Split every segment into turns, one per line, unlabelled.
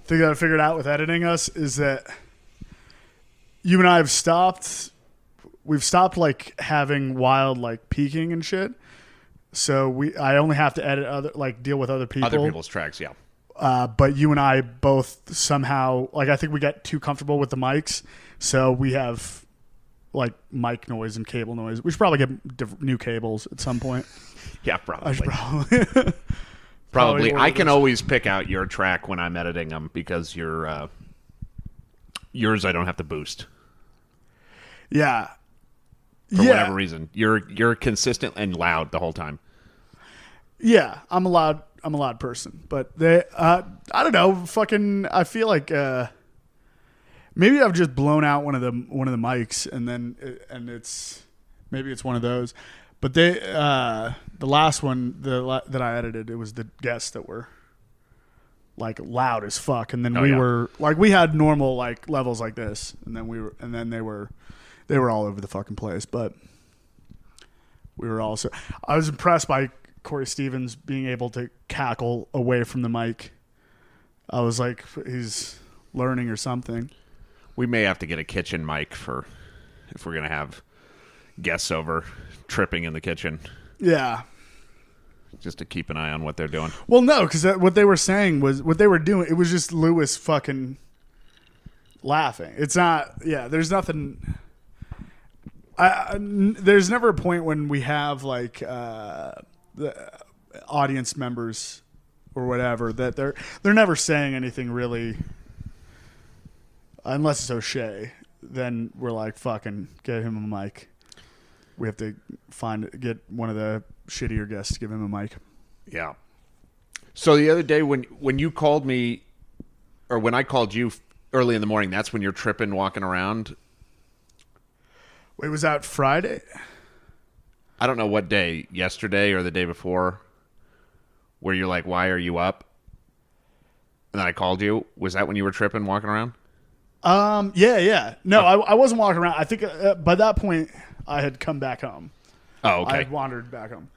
thing that I figured out with editing us is that you and I have stopped. We've stopped like having wild like peaking and shit. So I only have to edit deal with other people.
Other people's tracks, yeah.
But you and I both somehow I think we got too comfortable with the mics, so we have like mic noise and cable noise. We should probably get new cables at some point.
Yeah, probably.
I should probably.
Probably. I can always pick out your track when I'm editing them because yours I don't have to boost.
Yeah.
For whatever reason, you're consistent and loud the whole time.
Yeah, I'm a loud person, but I don't know. Fucking, I feel like maybe I've just blown out one of the mics, and it's maybe it's one of those. But the last one that I edited, it was the guests that were like loud as fuck, and then were like we had normal like levels like this, and then they were all over the fucking place. But we were also I was impressed by Corey Stevens being able to cackle away from the mic. I was like, he's learning or something.
We may have to get a kitchen mic if we're gonna have guests over tripping in the kitchen.
Yeah,
just to keep an eye on what they're doing.
Well, no, because what they were saying was what they were doing. It was just Lewis fucking laughing. It's not. Yeah, there's nothing. There's never a point when we have like the audience members or whatever that they're never saying anything really, unless it's O'Shea. Then we're like, fucking get him a mic. We have to get one of the shittier guests to give him a mic.
Yeah. So the other day when you called me, or when I called you early in the morning, that's when you're tripping, walking around.
Wait, was that Friday?
I don't know what day, yesterday or the day before, where you're like, why are you up? And then I called you. Was that when you were tripping, walking around?
Yeah. No, I wasn't walking around. I think by that point I had come back home.
Oh, okay.
I had wandered back home.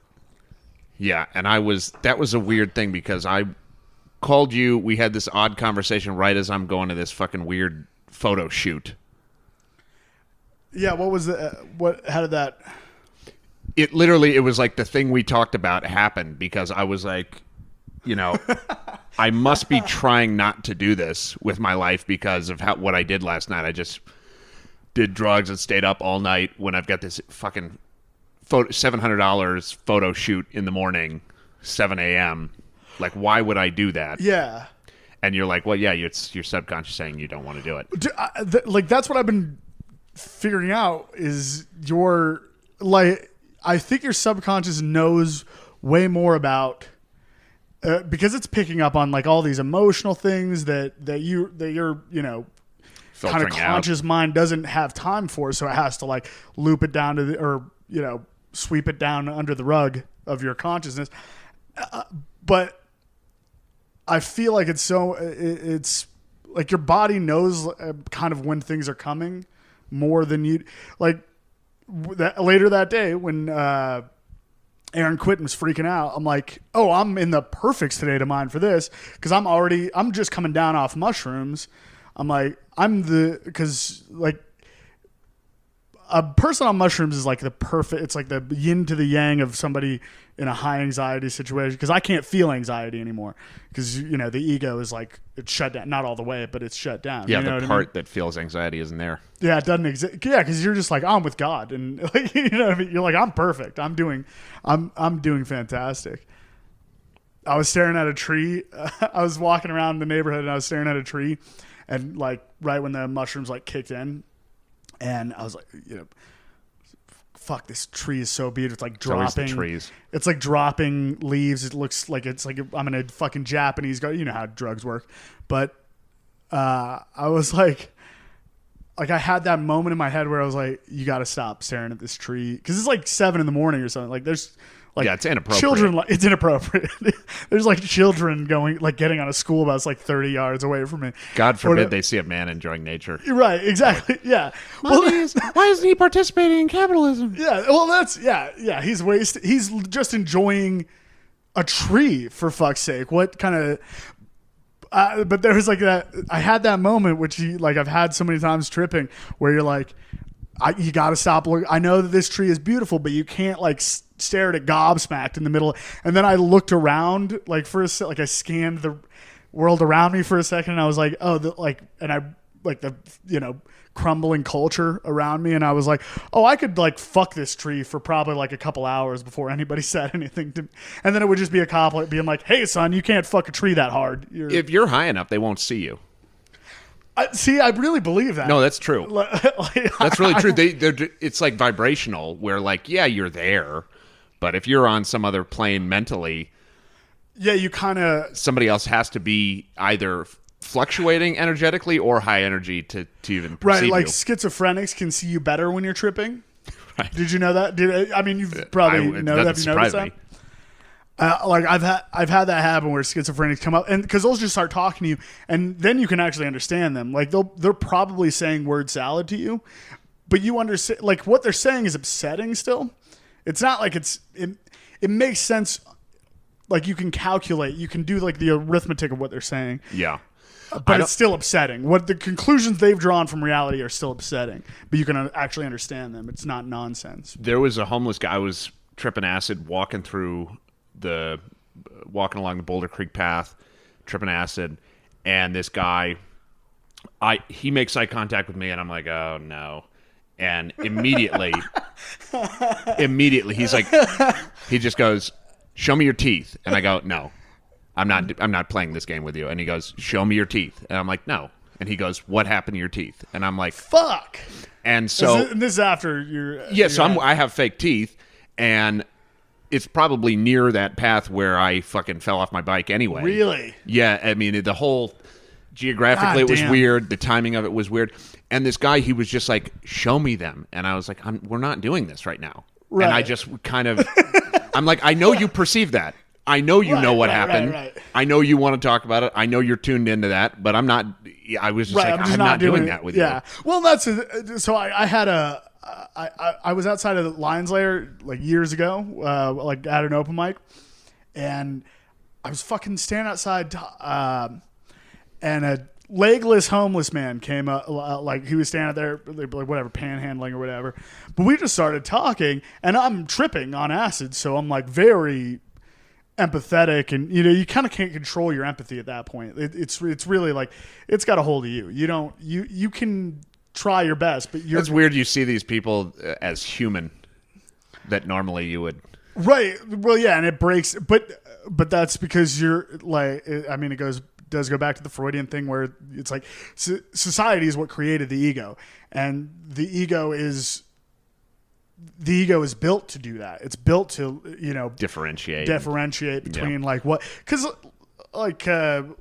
Yeah, and that was a weird thing because I called you. We had this odd conversation right as I'm going to this fucking weird photo shoot.
Yeah, what was how did that?
It was like the thing we talked about happened because I was like, I must be trying not to do this with my life because of what I did last night. I just did drugs and stayed up all night when I've got this fucking $700 photo shoot in the morning, 7 a.m. Like, why would I do that?
Yeah.
And you're like, well, yeah, it's your subconscious saying you don't want to do it.
That's what I've been figuring out is I think your subconscious knows way more about because it's picking up on like all these emotional things that your kind of conscious mind doesn't have time for, so it has to like loop it down to sweep it down under the rug of your consciousness. But I feel like it's like your body knows kind of when things are coming more than you like. Later that day when Aaron Quinton was freaking out, I'm like, oh, I'm in the perfect state of mind for this because I'm just coming down off mushrooms. I'm like, because like a person on mushrooms is like the perfect, it's like the yin to the yang of somebody in a high anxiety situation because I can't feel anxiety anymore because, the ego is like, it's shut down, not all the way, but it's shut down.
Yeah, the part that feels anxiety isn't there.
Yeah, it doesn't exist. Yeah, because you're just like, I'm with God. And like, you know what I mean? You're like, I'm perfect. I'm doing fantastic. I was staring at a tree. I was walking around the neighborhood and I was staring at a tree. And like right when the mushrooms like kicked in, and I was like, fuck, this tree is so beautiful. It's like dropping
trees.
It's like dropping leaves. It looks like it's like I'm in a fucking Japanese garden. You know how drugs work. But I was like I had that moment in my head where I was like, you got to stop staring at this tree because it's like 7 a.m. or something. Like there's. Like,
yeah, it's inappropriate.
Children, it's inappropriate. There's like children getting on a school bus like 30 yards away from me.
God forbid they see a man enjoying nature.
Right, exactly. Yeah.
Why isn't he participating in capitalism?
Yeah. Well, yeah. He's just enjoying a tree for fuck's sake. What kind of? But there was like that. I had that moment, which I've had so many times tripping, where you're like, you got to stop. I know that this tree is beautiful, but you can't stare at it gobsmacked in the middle. And then I looked around I scanned the world around me for a second, and I was like, crumbling culture around me, and I was like, oh, I could fuck this tree for probably a couple hours before anybody said anything to me. And then it would just be a cop being like, hey son, you can't fuck a tree that hard.
If you're high enough, they won't see you.
I really believe that.
No, that's true. That's really true. It's like vibrational, where yeah, you're there, but if you're on some other plane mentally,
yeah, you kind of,
somebody else has to be either fluctuating energetically or high energy to even perceive you.
Schizophrenics can see you better when you're tripping.
Right.
Did you know that? You've probably know that. Have you noticed that? I've had that happen where schizophrenics come up, and because they'll just start talking to you, and then you can actually understand them. They're probably saying word salad to you, but you understand what they're saying is upsetting still. It's not it makes sense. You can calculate, you can do the arithmetic of what they're saying.
Yeah.
But it's still upsetting. What the conclusions they've drawn from reality are still upsetting, but you can actually understand them. It's not nonsense.
There was a homeless guy. I was tripping acid, walking along the Boulder Creek path, tripping acid, and this guy, he makes eye contact with me, and I'm like, oh no. And immediately he's like, he just goes, show me your teeth. And I go, no. I'm not playing this game with you. And he goes, show me your teeth. And I'm like, no. And he goes, what happened to your teeth? And I'm like,
fuck.
And so
this is after you're
I have fake teeth, and it's probably near that path where I fucking fell off my bike anyway.
Really?
Yeah. I mean, the whole geographically, it was weird. The timing of it was weird. And this guy, he was just like, show me them. And I was like, we're not doing this right now. Right. And I just kind of, I'm like, I know you perceive that. I know you know what happened. Right. I know you want to talk about it. I know you're tuned into that, but I'm not. I was just I'm not doing that with you. Yeah.
Well, so I had I was outside of the Lions Lair years ago, at an open mic, and I was fucking standing outside, and a legless homeless man came up, he was standing there, whatever, panhandling or whatever. But we just started talking, and I'm tripping on acid, so I'm very empathetic, and you kind of can't control your empathy at that point. It's really it's got a hold of you. You can try your best, but
it's weird. You see these people as human that normally you would.
Right. Well, yeah, and it breaks, but that's because you're it does go back to the Freudian thing where it's society is what created the ego, and the ego is built to do that. It's built to,
differentiate
between what, because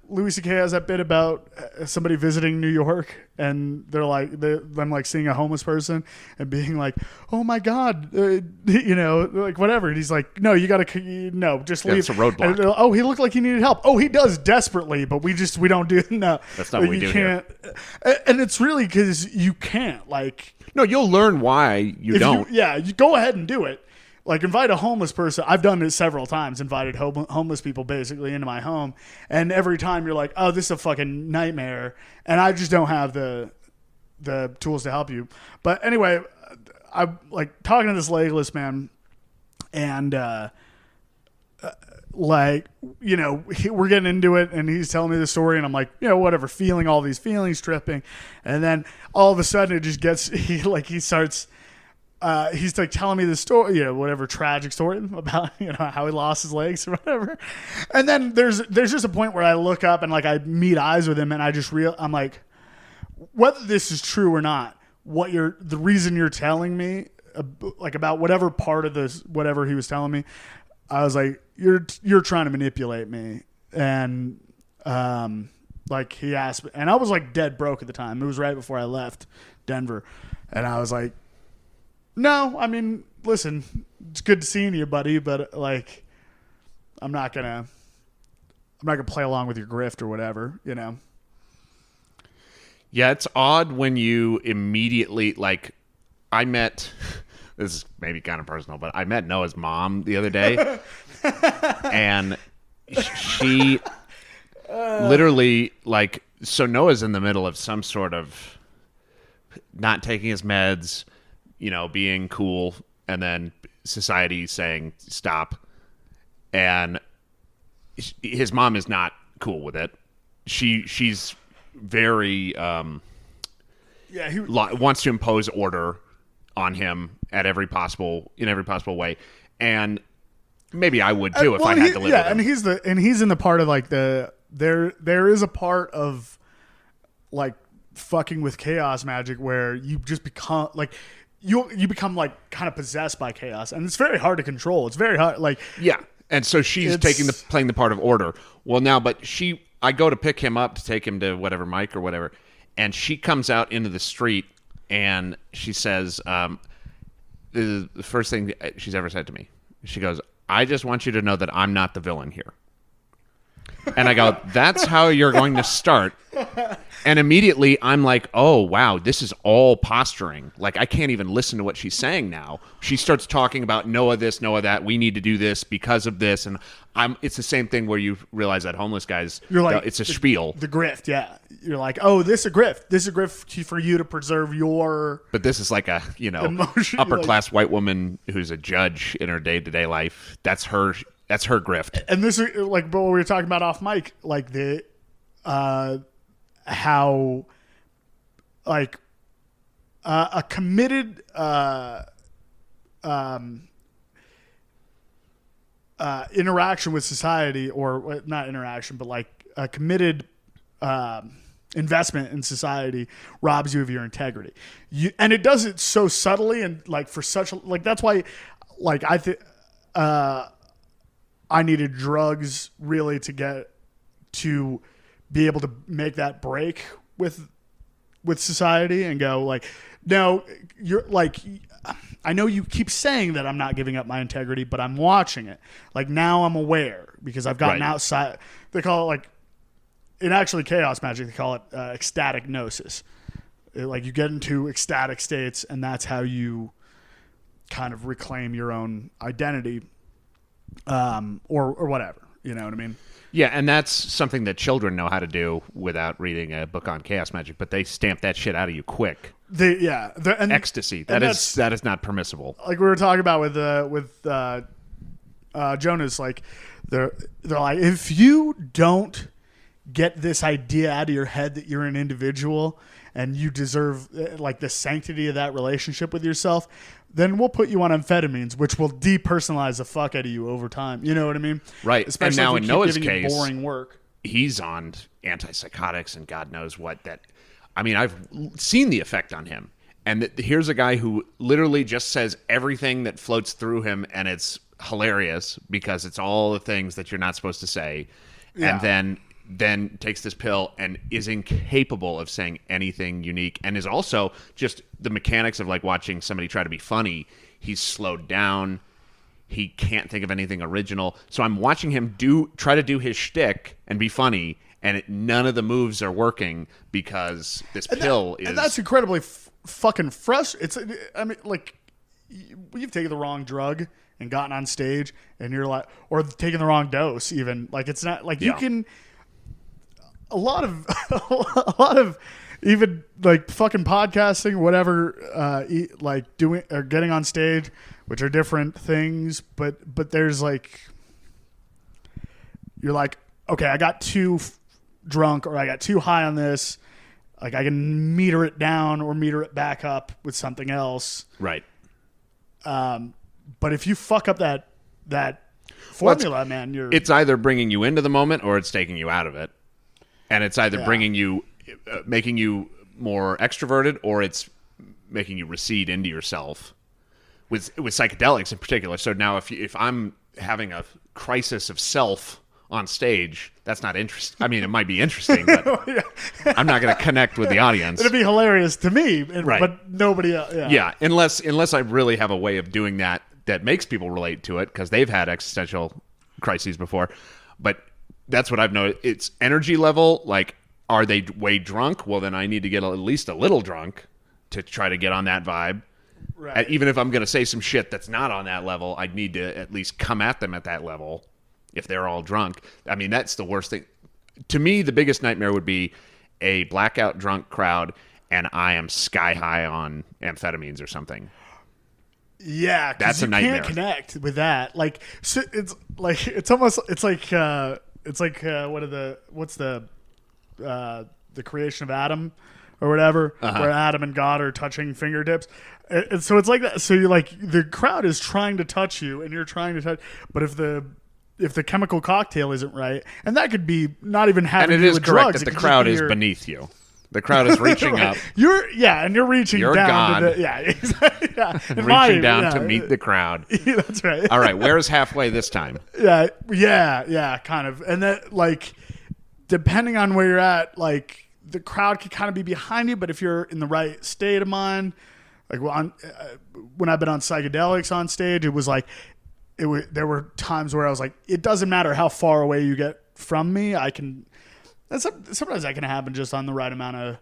Louis C.K. has that bit about somebody visiting New York, and them seeing a homeless person and being like, oh my God, whatever. And he's like, no, you got to, no, just leave.
It's a roadblock.
And, oh, he looked like he needed help. Oh, he does desperately, but we don't do, no.
That's not what we do here.
And it's really because you can't,
no, you'll learn why you don't.
You go ahead and do it. Invite a homeless person. I've done it several times, invited homeless people basically into my home. And every time you're like, oh, this is a fucking nightmare. And I just don't have the tools to help you. But anyway, I'm talking to this legless man, and we're getting into it, and he's telling me the story, and I'm like, whatever, feeling all these feelings, tripping. And then all of a sudden it just gets, he starts, he's telling me the story, whatever tragic story about, how he lost his legs or whatever. And then there's just a point where I look up and I meet eyes with him, and I just I'm like, whether this is true or not, the reason you're telling me about whatever part of this, whatever he was telling me, I was like, you're trying to manipulate me. And he asked me, and I was dead broke at the time. It was right before I left Denver. And I was like, no, I mean, listen, it's good to seeing you, buddy, but I'm not gonna play along with your grift or whatever,
Yeah, it's odd when you immediately I met. This is maybe kind of personal, but I met Noah's mom the other day, and she literally, like, so Noah's in the middle of some sort of not taking his meds, being cool, and then society saying stop. And his mom is not cool with it. She's very wants to impose order on him in every possible way, and maybe I would too if I had to live with him.
And he's in the part of like there is a part of like fucking with chaos magic where you just become like you become like kind of possessed by chaos, and it's very hard to control. It's very hard, like
and so she's playing the part of order. Well, now, but I go to pick him up to take him to whatever Mike or whatever, and she comes out into the street and she says, the first thing she's ever said to me, she goes, "I just want you to know that I'm not the villain here." And I go, "That's how you're going to start." And immediately I'm like, oh, wow, this is all posturing. Like, I can't even listen to what she's saying now. She starts talking about Noah this, Noah that. We need to do this because of this. And it's the same thing where you realize that homeless guys,
you're like,
it's a spiel.
The grift, yeah. You're like, oh, this is a grift. This is a grift for you to preserve your...
But this is like a,
emotion,
upper-class white woman who's a judge in her day-to-day life. That's her grift.
And this is like what we were talking about off mic, like the... how like a committed interaction with society, or not interaction, but like a committed investment in society robs you of your integrity. And it does it so subtly and like for such like that's why like I think I needed drugs really to be able to make that break with society and go like, no, you're like, I know you keep saying that I'm not giving up my integrity, but I'm watching it. Like now I'm aware because I've gotten outside. They call it like, in actually chaos magic, they call it ecstatic gnosis. Like you get into ecstatic states and that's how you kind of reclaim your own identity or whatever. You know what I mean?
Yeah, and that's something that children know how to do without reading a book on chaos magic, but they stamp that shit out of you quick. Ecstasy. That is not permissible.
Like we were talking about with Jonas, like they're like, if you don't get this idea out of your head that you're an individual and you deserve like the sanctity of that relationship with yourself, then we'll put you on amphetamines, which will depersonalize the fuck out of you over time. You know what I mean?
Right.
Especially
and now
if
in
you
Noah's
keep giving
case,
you boring work.
He's on antipsychotics and God knows what. I've seen the effect on him. And here's a guy who literally just says everything that floats through him, and it's hilarious because it's all the things that you're not supposed to say. Yeah. And then takes this pill and is incapable of saying anything unique, and is also just the mechanics of like watching somebody try to be funny. He's slowed down. He can't think of anything original. So I'm watching him try to do his shtick and be funny, and none of the moves are working because this pill is...
And that's incredibly fucking frustrating. I mean, like, you've taken the wrong drug and gotten on stage, and you're like... Or taken the wrong dose, even. Like, it's not... Like, you can... A lot of even like fucking podcasting, whatever, like doing or getting on stage, which are different things, but there's like, you're like, okay, I got too drunk or I got too high on this. Like I can meter it down or meter it back up with something else.
Right.
But if you fuck up that formula, man,
it's either bringing you into the moment or it's taking you out of it. And it's either bringing you, making you more extroverted, or it's making you recede into yourself with psychedelics in particular. So now if I'm having a crisis of self on stage, that's not interesting. I mean, it might be interesting, but I'm not going to connect with the audience.
It'd be hilarious to me,
right.
But nobody else.
Yeah, unless I really have a way of doing that makes people relate to it because they've had existential crises before. But that's what I've noticed. It's energy level. Like, are they way drunk? Well, then I need to get at least a little drunk to try to get on that vibe. Right. Even if I'm going to say some shit that's not on that level, I'd need to at least come at them at that level if they're all drunk. I mean, that's the worst thing. to me, the biggest nightmare would be a blackout drunk crowd and I am sky high on amphetamines or something.
Yeah,
that's a nightmare.
You can't connect with that. Like, so it's almost what's the creation of Adam or whatever, where Adam and God are touching fingertips. And so it's like that. So you're like, the crowd is trying to touch you, and you're trying to touch. But if the chemical cocktail isn't right, and that could be not even having to do with drugs.
And it is correct that the crowd is beneath you. The crowd is reaching
right.
up.
And you're reaching
you're
down.
God.
Exactly. Yeah.
Reaching down to meet the crowd.
That's right.
All right, where's halfway this time?
Yeah, kind of. And that, like, depending on where you're at, like, the crowd could kind of be behind you, but if you're in the right state of mind, like when I've been on psychedelics on stage, it was like, there were times where I was like, it doesn't matter how far away you get from me, sometimes that can happen just on the right amount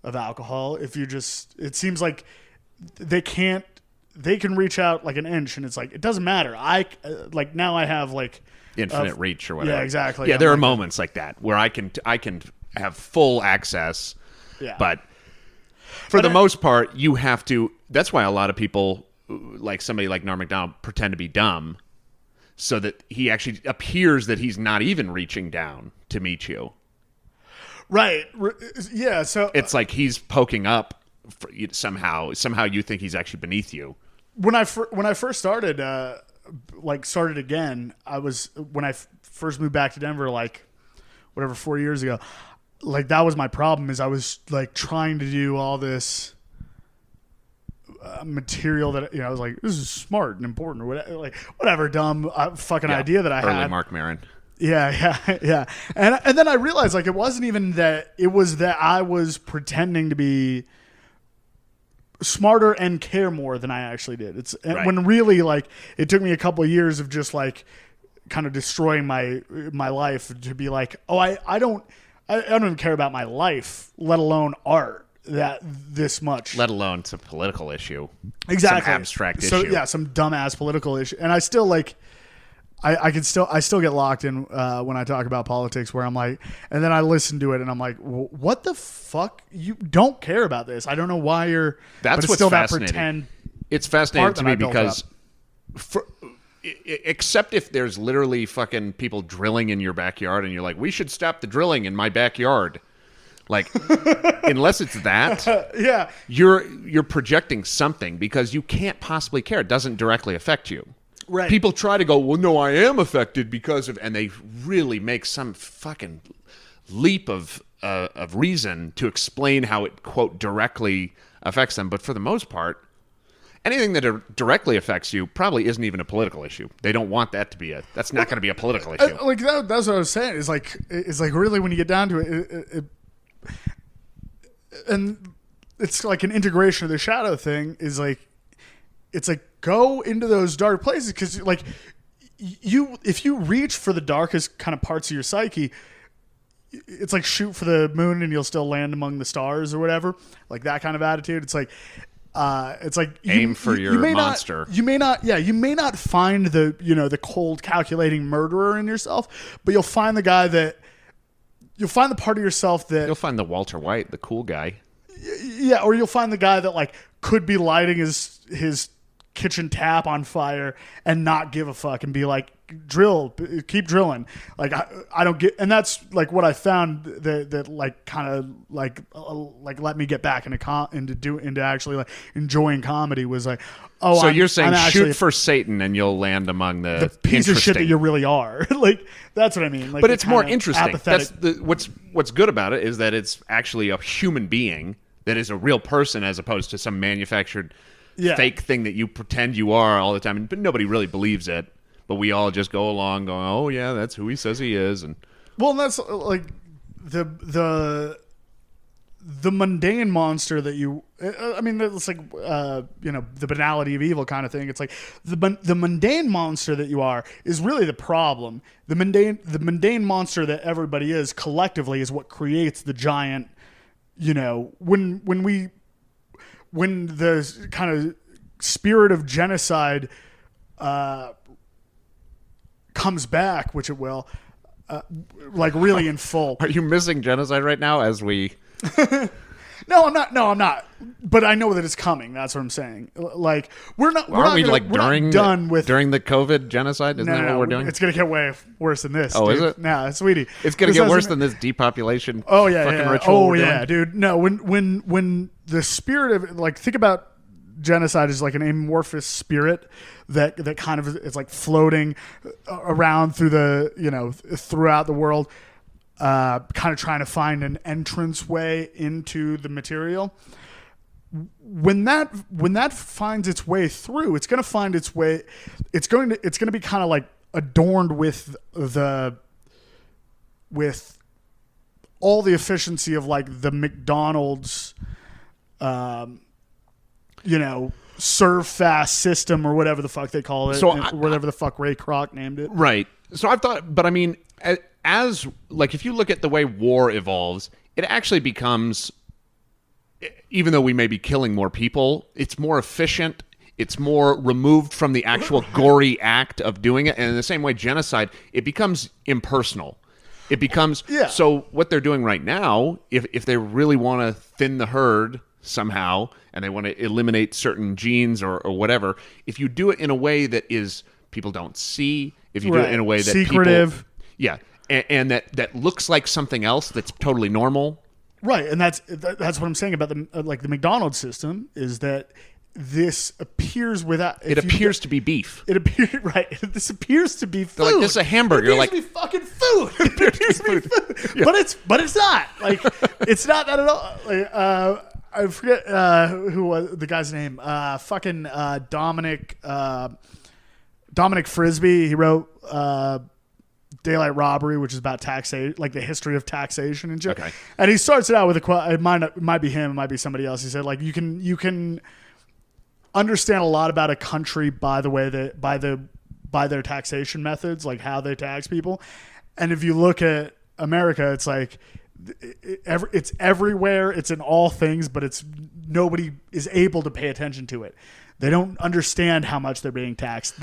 of alcohol. If you just, it seems like they can reach out like an inch, and it's like, it doesn't matter. Now I have like
infinite reach or whatever.
Yeah, exactly.
Yeah, there are moments like that where I can have full access.
Yeah.
But for the most part, you have to. That's why a lot of people, like somebody like Norm Macdonald, pretend to be dumb, so that he actually appears that he's not even reaching down to meet you.
Right. Yeah. So
it's like he's poking up somehow. Somehow you think he's actually beneath you.
When I first started, started again, when I first moved back to Denver, like, whatever, 4 years ago, like, that was my problem, is I was like trying to do all this material that, I was like, this is smart and important, or whatever dumb fucking idea that I had.
Early Mark Maron.
Yeah. And then I realized, like, it wasn't even that, it was that I was pretending to be smarter and care more than I actually did. When really, like, it took me a couple of years of just, like, kind of destroying my life to be like, oh, I don't even care about my life, let alone art, this much.
Let alone it's a political issue.
Exactly.
Some abstract issue.
So yeah, some dumbass political issue. And I still, like, I still get locked in when I talk about politics, where I'm like, and then I listen to it and I'm like, what the fuck? You don't care about this. I don't know why you're.
That's
but it's
what's
still
fascinating.
That pretend.
It's fascinating to me because, except if there's literally fucking people drilling in your backyard and you're like, we should stop the drilling in my backyard. Like, unless it's that,
yeah,
you're projecting something because you can't possibly care. It doesn't directly affect you.
Right.
People try to go, well, no, I am affected because of, and they really make some fucking leap of reason to explain how it, quote, directly affects them. But for the most part, anything that directly affects you probably isn't even a political issue. They don't want that to be that's not going to be a political issue.
That's what I was saying. It's like really, when you get down to it, and it's like an integration of the shadow thing, is like, it's like, go into those dark places, because, like, if you reach for the darkest kind of parts of your psyche, it's like shoot for the moon and you'll still land among the stars or whatever, like that kind of attitude. It's like
aim for your monster.
You may not find the cold calculating murderer in yourself, but you'll find the part of yourself that
you'll find the Walter White, the cool guy.
Yeah, or you'll find the guy that, like, could be lighting his kitchen tap on fire and not give a fuck and be like, keep drilling. Like, I don't get, and that's like what I found that like kind of like let me get back into actually like enjoying comedy, was like, oh,
so you're saying shoot for Satan and you'll land among the
piece of shit that you really are. Like, that's what I mean. Like,
but it's more interesting.
Apathetic.
That's what's good about it, is that it's actually a human being that is a real person, as opposed to some manufactured fake thing that you pretend you are all the time, but nobody really believes it. But we all just go along going, "Oh yeah, that's who he says he is." And
well, that's like the mundane monster that you. I mean, it's like the banality of evil kind of thing. It's like the mundane monster that you are is really the problem. The mundane monster that everybody is collectively is what creates the giant. When the kind of spirit of genocide comes back, which it will, like really in full.
Are you missing genocide right now as we...
No, I'm not. But I know that it's coming. That's what I'm saying. Like we're not.
Aren't we
not done with
during the COVID genocide? Isn't that what we're doing?
It's gonna get way worse than this.
Oh,
dude.
is it?
Nah, sweetie.
It's gonna get worse than this depopulation.
Oh yeah,
fucking
yeah.
ritual.
Oh yeah, dude. No, when the spirit of like think about genocide is like an amorphous spirit that kind of is like floating around through throughout the world. Kind of trying to find an entrance way into the material. When that finds its way through, it's going to find its way. It's going to be kind of like adorned with all the efficiency of like the McDonald's, serve fast system or whatever the fuck they call it. So whatever the fuck Ray Kroc named it.
Right. So I thought, but I mean, as like if you look at the way war evolves, it actually becomes, even though we may be killing more people, it's more efficient. It's more removed from the actual gory act of doing it. And in the same way, genocide, it becomes impersonal. It becomes, so what they're doing right now, if they really want to thin the herd somehow, and they want to eliminate certain genes or whatever, if you do it in a way that is people don't see, if you do it in a way that
secretive,
and that looks like something else that's totally normal,
right? And that's what I'm saying about the McDonald's system is that this appears without.
It appears to be beef.
It appears right. This appears to be food.
They're like, this is a hamburger.
It appears to be fucking food. It appears to be food. Yeah. But it's not. Like it's not that at all. Like, I forget who was the guy's name. Dominic Frisby. He wrote Daylight Robbery, which is about taxation, like the history of taxation and shit. Okay. And he starts it out with a quote. It might be him. It might be somebody else. He said, like, you can understand a lot about a country by the way that by their taxation methods, like how they tax people. And if you look at America, it's like it's everywhere. It's in all things, but nobody is able to pay attention to it. They don't understand how much they're being taxed.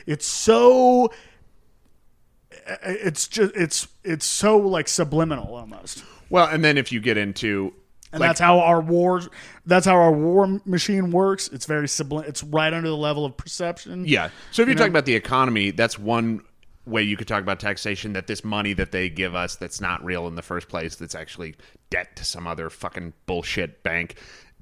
It's so like subliminal almost.
Well, and then if you get into
that's how our war machine works. It's very sublime. It's right under the level of perception.
Yeah. So if you're talking about the economy, that's one way you could talk about taxation, that this money that they give us that's not real in the first place, that's actually debt to some other fucking bullshit bank,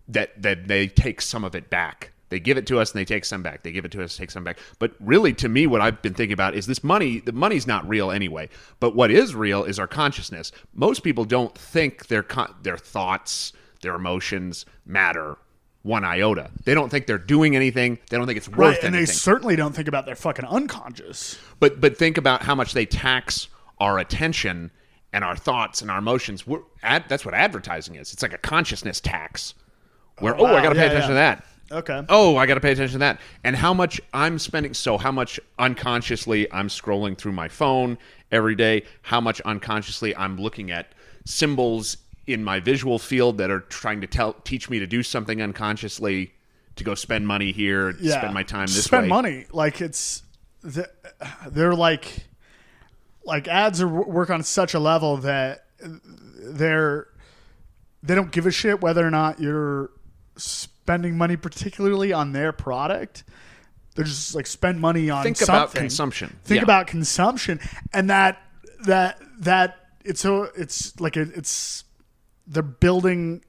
that they take some of it back. They give it to us and they take some back. They give it to us, take some back. But really, to me, what I've been thinking about is this money. The money's not real anyway. But what is real is our consciousness. Most people don't think their thoughts, their emotions matter one iota. They don't think they're doing anything. They don't think it's worth anything.
And they certainly don't think about their fucking unconscious.
But think about how much they tax our attention and our thoughts and our emotions. That's what advertising is. It's like a consciousness tax. Where I got to pay attention to that.
Okay.
Oh, I got to pay attention to that. And how much I'm spending, so how much unconsciously I'm scrolling through my phone every day, how much unconsciously I'm looking at symbols in my visual field that are trying to teach me to do something unconsciously, to go spend money here, spend my time this way.
Spend money. Like they're like ads work on such a level that they don't give a shit whether or not you're spending money particularly on their product. They're just like spend money on something.
Think about consumption.
Think about consumption, and that it's they're building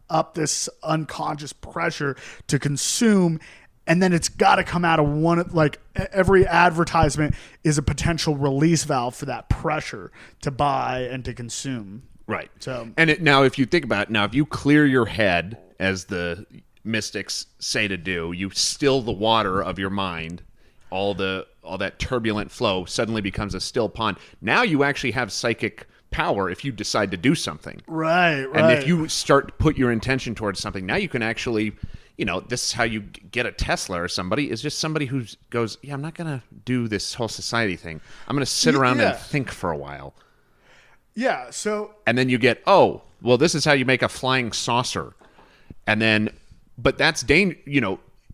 up this unconscious pressure to consume, and then it's got to come out of one. Like every advertisement is a potential release valve for that pressure to buy and to consume.
Right.
So,
now if you think about it, if you clear your head, as the mystics say to do, you still the water of your mind, all that turbulent flow suddenly becomes a still pond. Now you actually have psychic power if you decide to do something.
Right.
And if you start to put your intention towards something, now you can actually, this is how you get a Tesla or somebody, is just somebody who goes, I'm not going to do this whole society thing. I'm going to sit around and think for a while.
Yeah, so...
And then you get, this is how you make a flying saucer. And then, but that's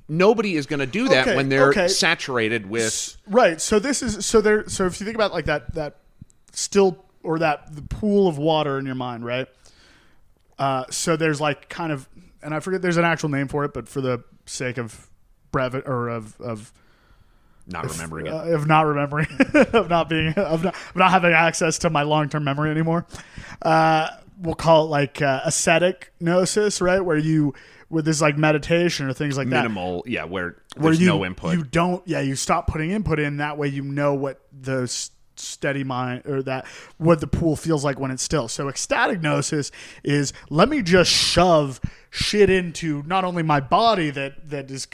nobody is going to do that when they're saturated with...
Right, so this is, so if you think about like that still, or that the pool of water in your mind, right? So there's like kind of, and I forget there's an actual name for it, but for the sake of brevet or of
not remembering it,
of not remembering, of not having access to my long-term memory anymore, we'll call it like ascetic gnosis, right? Where you, with this like meditation or things like
minimal,
that,
where there's no input.
You stop putting input in. That way, you know what the steady mind, or that what the pool feels like when it's still. So ecstatic gnosis is, let me just shove shit into not only my body that is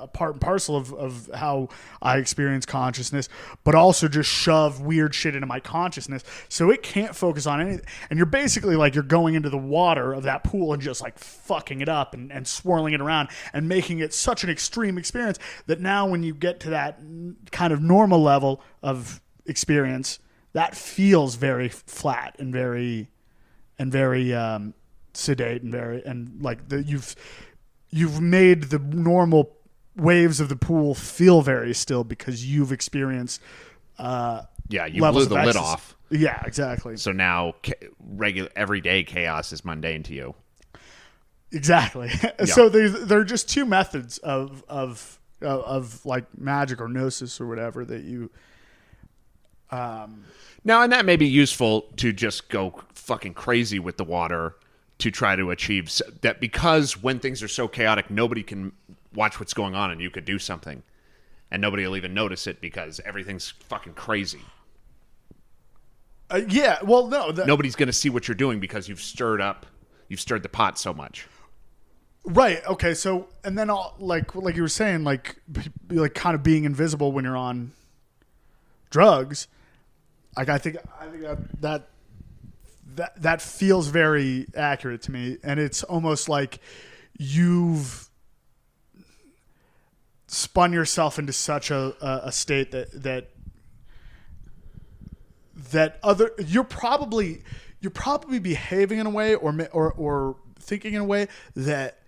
a part and parcel of how I experience consciousness, but also just shove weird shit into my consciousness so it can't focus on anything. And you're basically like, you're going into the water of that pool and just like fucking it up and swirling it around and making it such an extreme experience that now when you get to that kind of normal level of experience, that feels very flat and very sedate and like you've made the normal waves of the pool feel very still because you've experienced
you blew the lid off.
Yeah, exactly.
So now regular everyday chaos is mundane to you.
Exactly. Yeah. So there are just two methods of like magic or gnosis or whatever that you
now, and that may be useful to just go fucking crazy with the water to try to achieve that, because when things are so chaotic, nobody can watch what's going on and you could do something and nobody will even notice it because everything's fucking crazy.
Yeah, well, no.
Nobody's going to see what you're doing because you've stirred the pot so much.
Right. Okay. So, and then like you were saying, like kind of being invisible when you're on drugs. Like I think that feels very accurate to me, and it's almost like you've spun yourself into such a state that other you're probably behaving in a way or thinking in a way that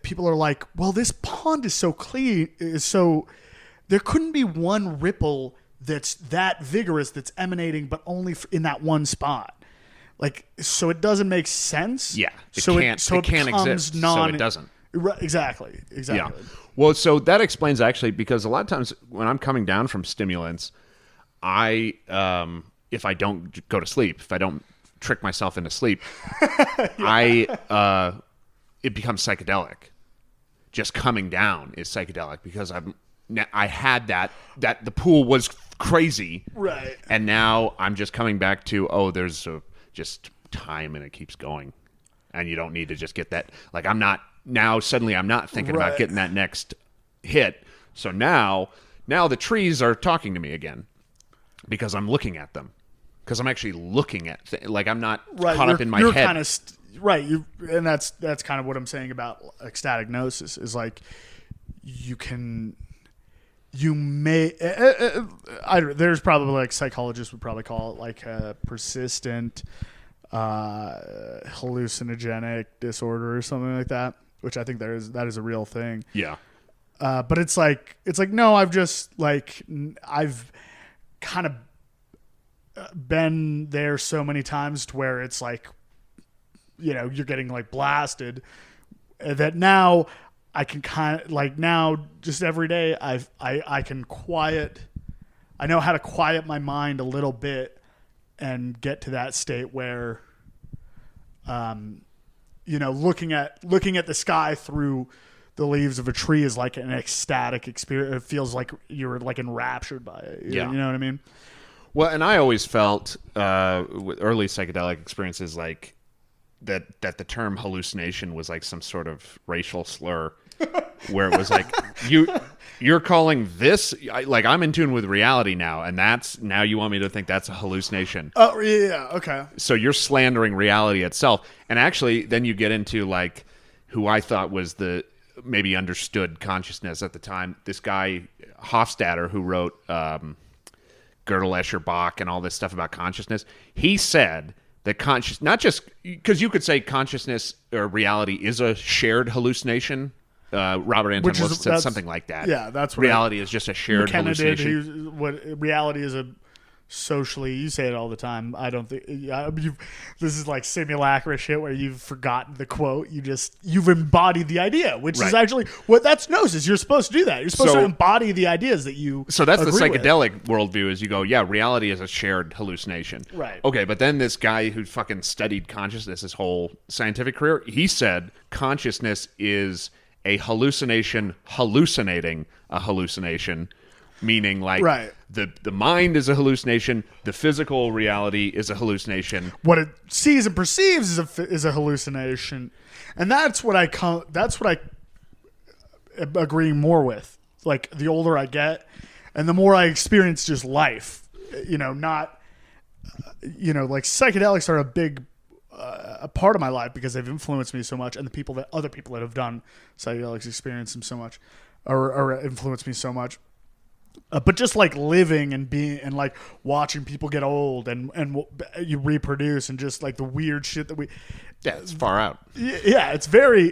people are like, well, this pond is so clean, so there couldn't be one ripple that's that vigorous that's emanating, but only in that one spot. Like, so it doesn't make sense.
Yeah,
it
can't exist. So it doesn't.
Exactly.
Yeah. Well, so that explains actually, because a lot of times when I'm coming down from stimulants, if I don't go to sleep, if I don't trick myself into sleep, yeah. It becomes psychedelic. Just coming down is psychedelic because I had that the pool was crazy,
right?
And now I'm just coming back to there's just time and it keeps going, and you don't need to just get that. Like I'm not thinking about getting that next hit. So now the trees are talking to me again because I'm looking at them, because I'm actually looking at like I'm not caught up in my head.
Kind of right. And that's kind of what I'm saying about ecstatic gnosis is like there's probably like psychologists would probably call it like a persistent hallucinogenic disorder or something like that, which I think that is a real thing.
Yeah.
But it's like no, I've kind of been there so many times to where it's like, you're getting like blasted, that now I can kind of like, now just every day I can I know how to quiet my mind a little bit and get to that state where, looking at the sky through the leaves of a tree is like an ecstatic experience. It feels like you're like enraptured by it.
Yeah.
You know what I mean?
Well, and I always felt with early psychedelic experiences like that the term hallucination was like some sort of racial slur, where it was like you're calling this like I'm in tune with reality now, and now you want me to think that's a hallucination.
Oh yeah, okay.
So you're slandering reality itself, and actually then you get into like who I thought was the maybe understood consciousness at the time. This guy Hofstadter, who wrote Gödel, Escher, Bach, and all this stuff about consciousness. He said that not just because you could say consciousness or reality is a shared hallucination Robert Anton Wilson said something like that.
Yeah, that's what
reality is just a shared hallucination.
What reality is a socially, you say it all the time. I don't think this is like simulacra shit where you've forgotten the quote. You've embodied the idea, which is actually what that's gnosis. You're supposed to do that. You're supposed to embody the ideas that you.
So that's the psychedelic worldview. Is you go, yeah, reality is a shared hallucination.
Right.
Okay, but then this guy who fucking studied consciousness his whole scientific career, he said consciousness is a hallucination hallucinating a hallucination. Meaning, like, the mind is a hallucination, the physical reality is a hallucination.
What it sees and perceives is a hallucination, and that's what I agree more with. Like, the older I get, and the more I experience just life, not, like psychedelics are a big a part of my life because they've influenced me so much, and other people that have done psychedelics experience them so much, or influenced me so much. But just like living and being and like watching people get old and you reproduce and just like the weird shit that
it's far out.
Yeah, it's very,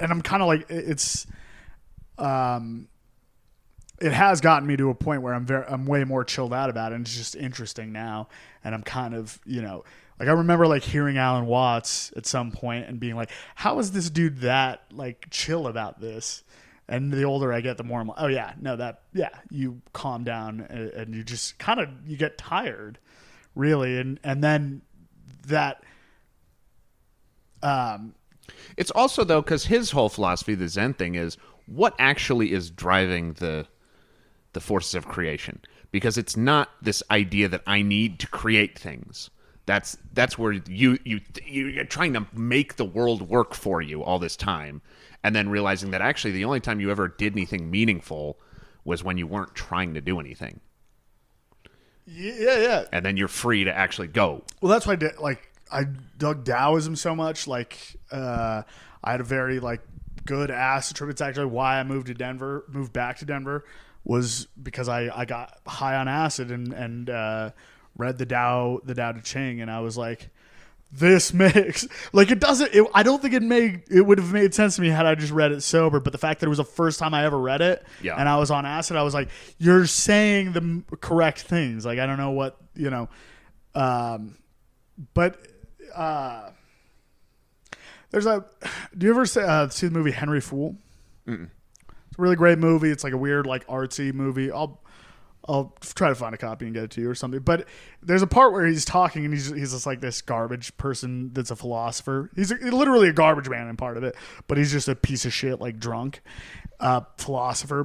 and I'm kind of like it has gotten me to a point where I'm way more chilled out about it, and it's just interesting now. And I'm kind of, like I remember like hearing Alan Watts at some point and being like, how is this dude that like chill about this? And the older I get, the more I'm like, oh yeah, no, you calm down and you just kind of, you get tired, really. And then that,
it's also though, cause his whole philosophy, the Zen thing is what actually is driving the forces of creation, because it's not this idea that I need to create things. That's where you're trying to make the world work for you all this time. And then realizing that actually the only time you ever did anything meaningful was when you weren't trying to do anything.
Yeah.
And then you're free to actually go.
Well, that's why I dug Taoism so much. Like I had a very like good acid trip. It's actually why I moved back to Denver, was because I got high on acid and read the Tao Te Ching, and I was like, this makes like I don't think it would have made sense to me had I just read it sober, but the fact that it was the first time I ever read it and I was on acid, I was like, you're saying the correct things. Like, I don't know what, but do you ever see the movie Henry Fool?
Mm-mm.
It's a really great movie. It's like a weird, like artsy movie. I'll try to find a copy and get it to you or something. But there's a part where he's talking and he's just like this garbage person that's a philosopher. He's literally a garbage man in part of it, but he's just a piece of shit, like drunk philosopher.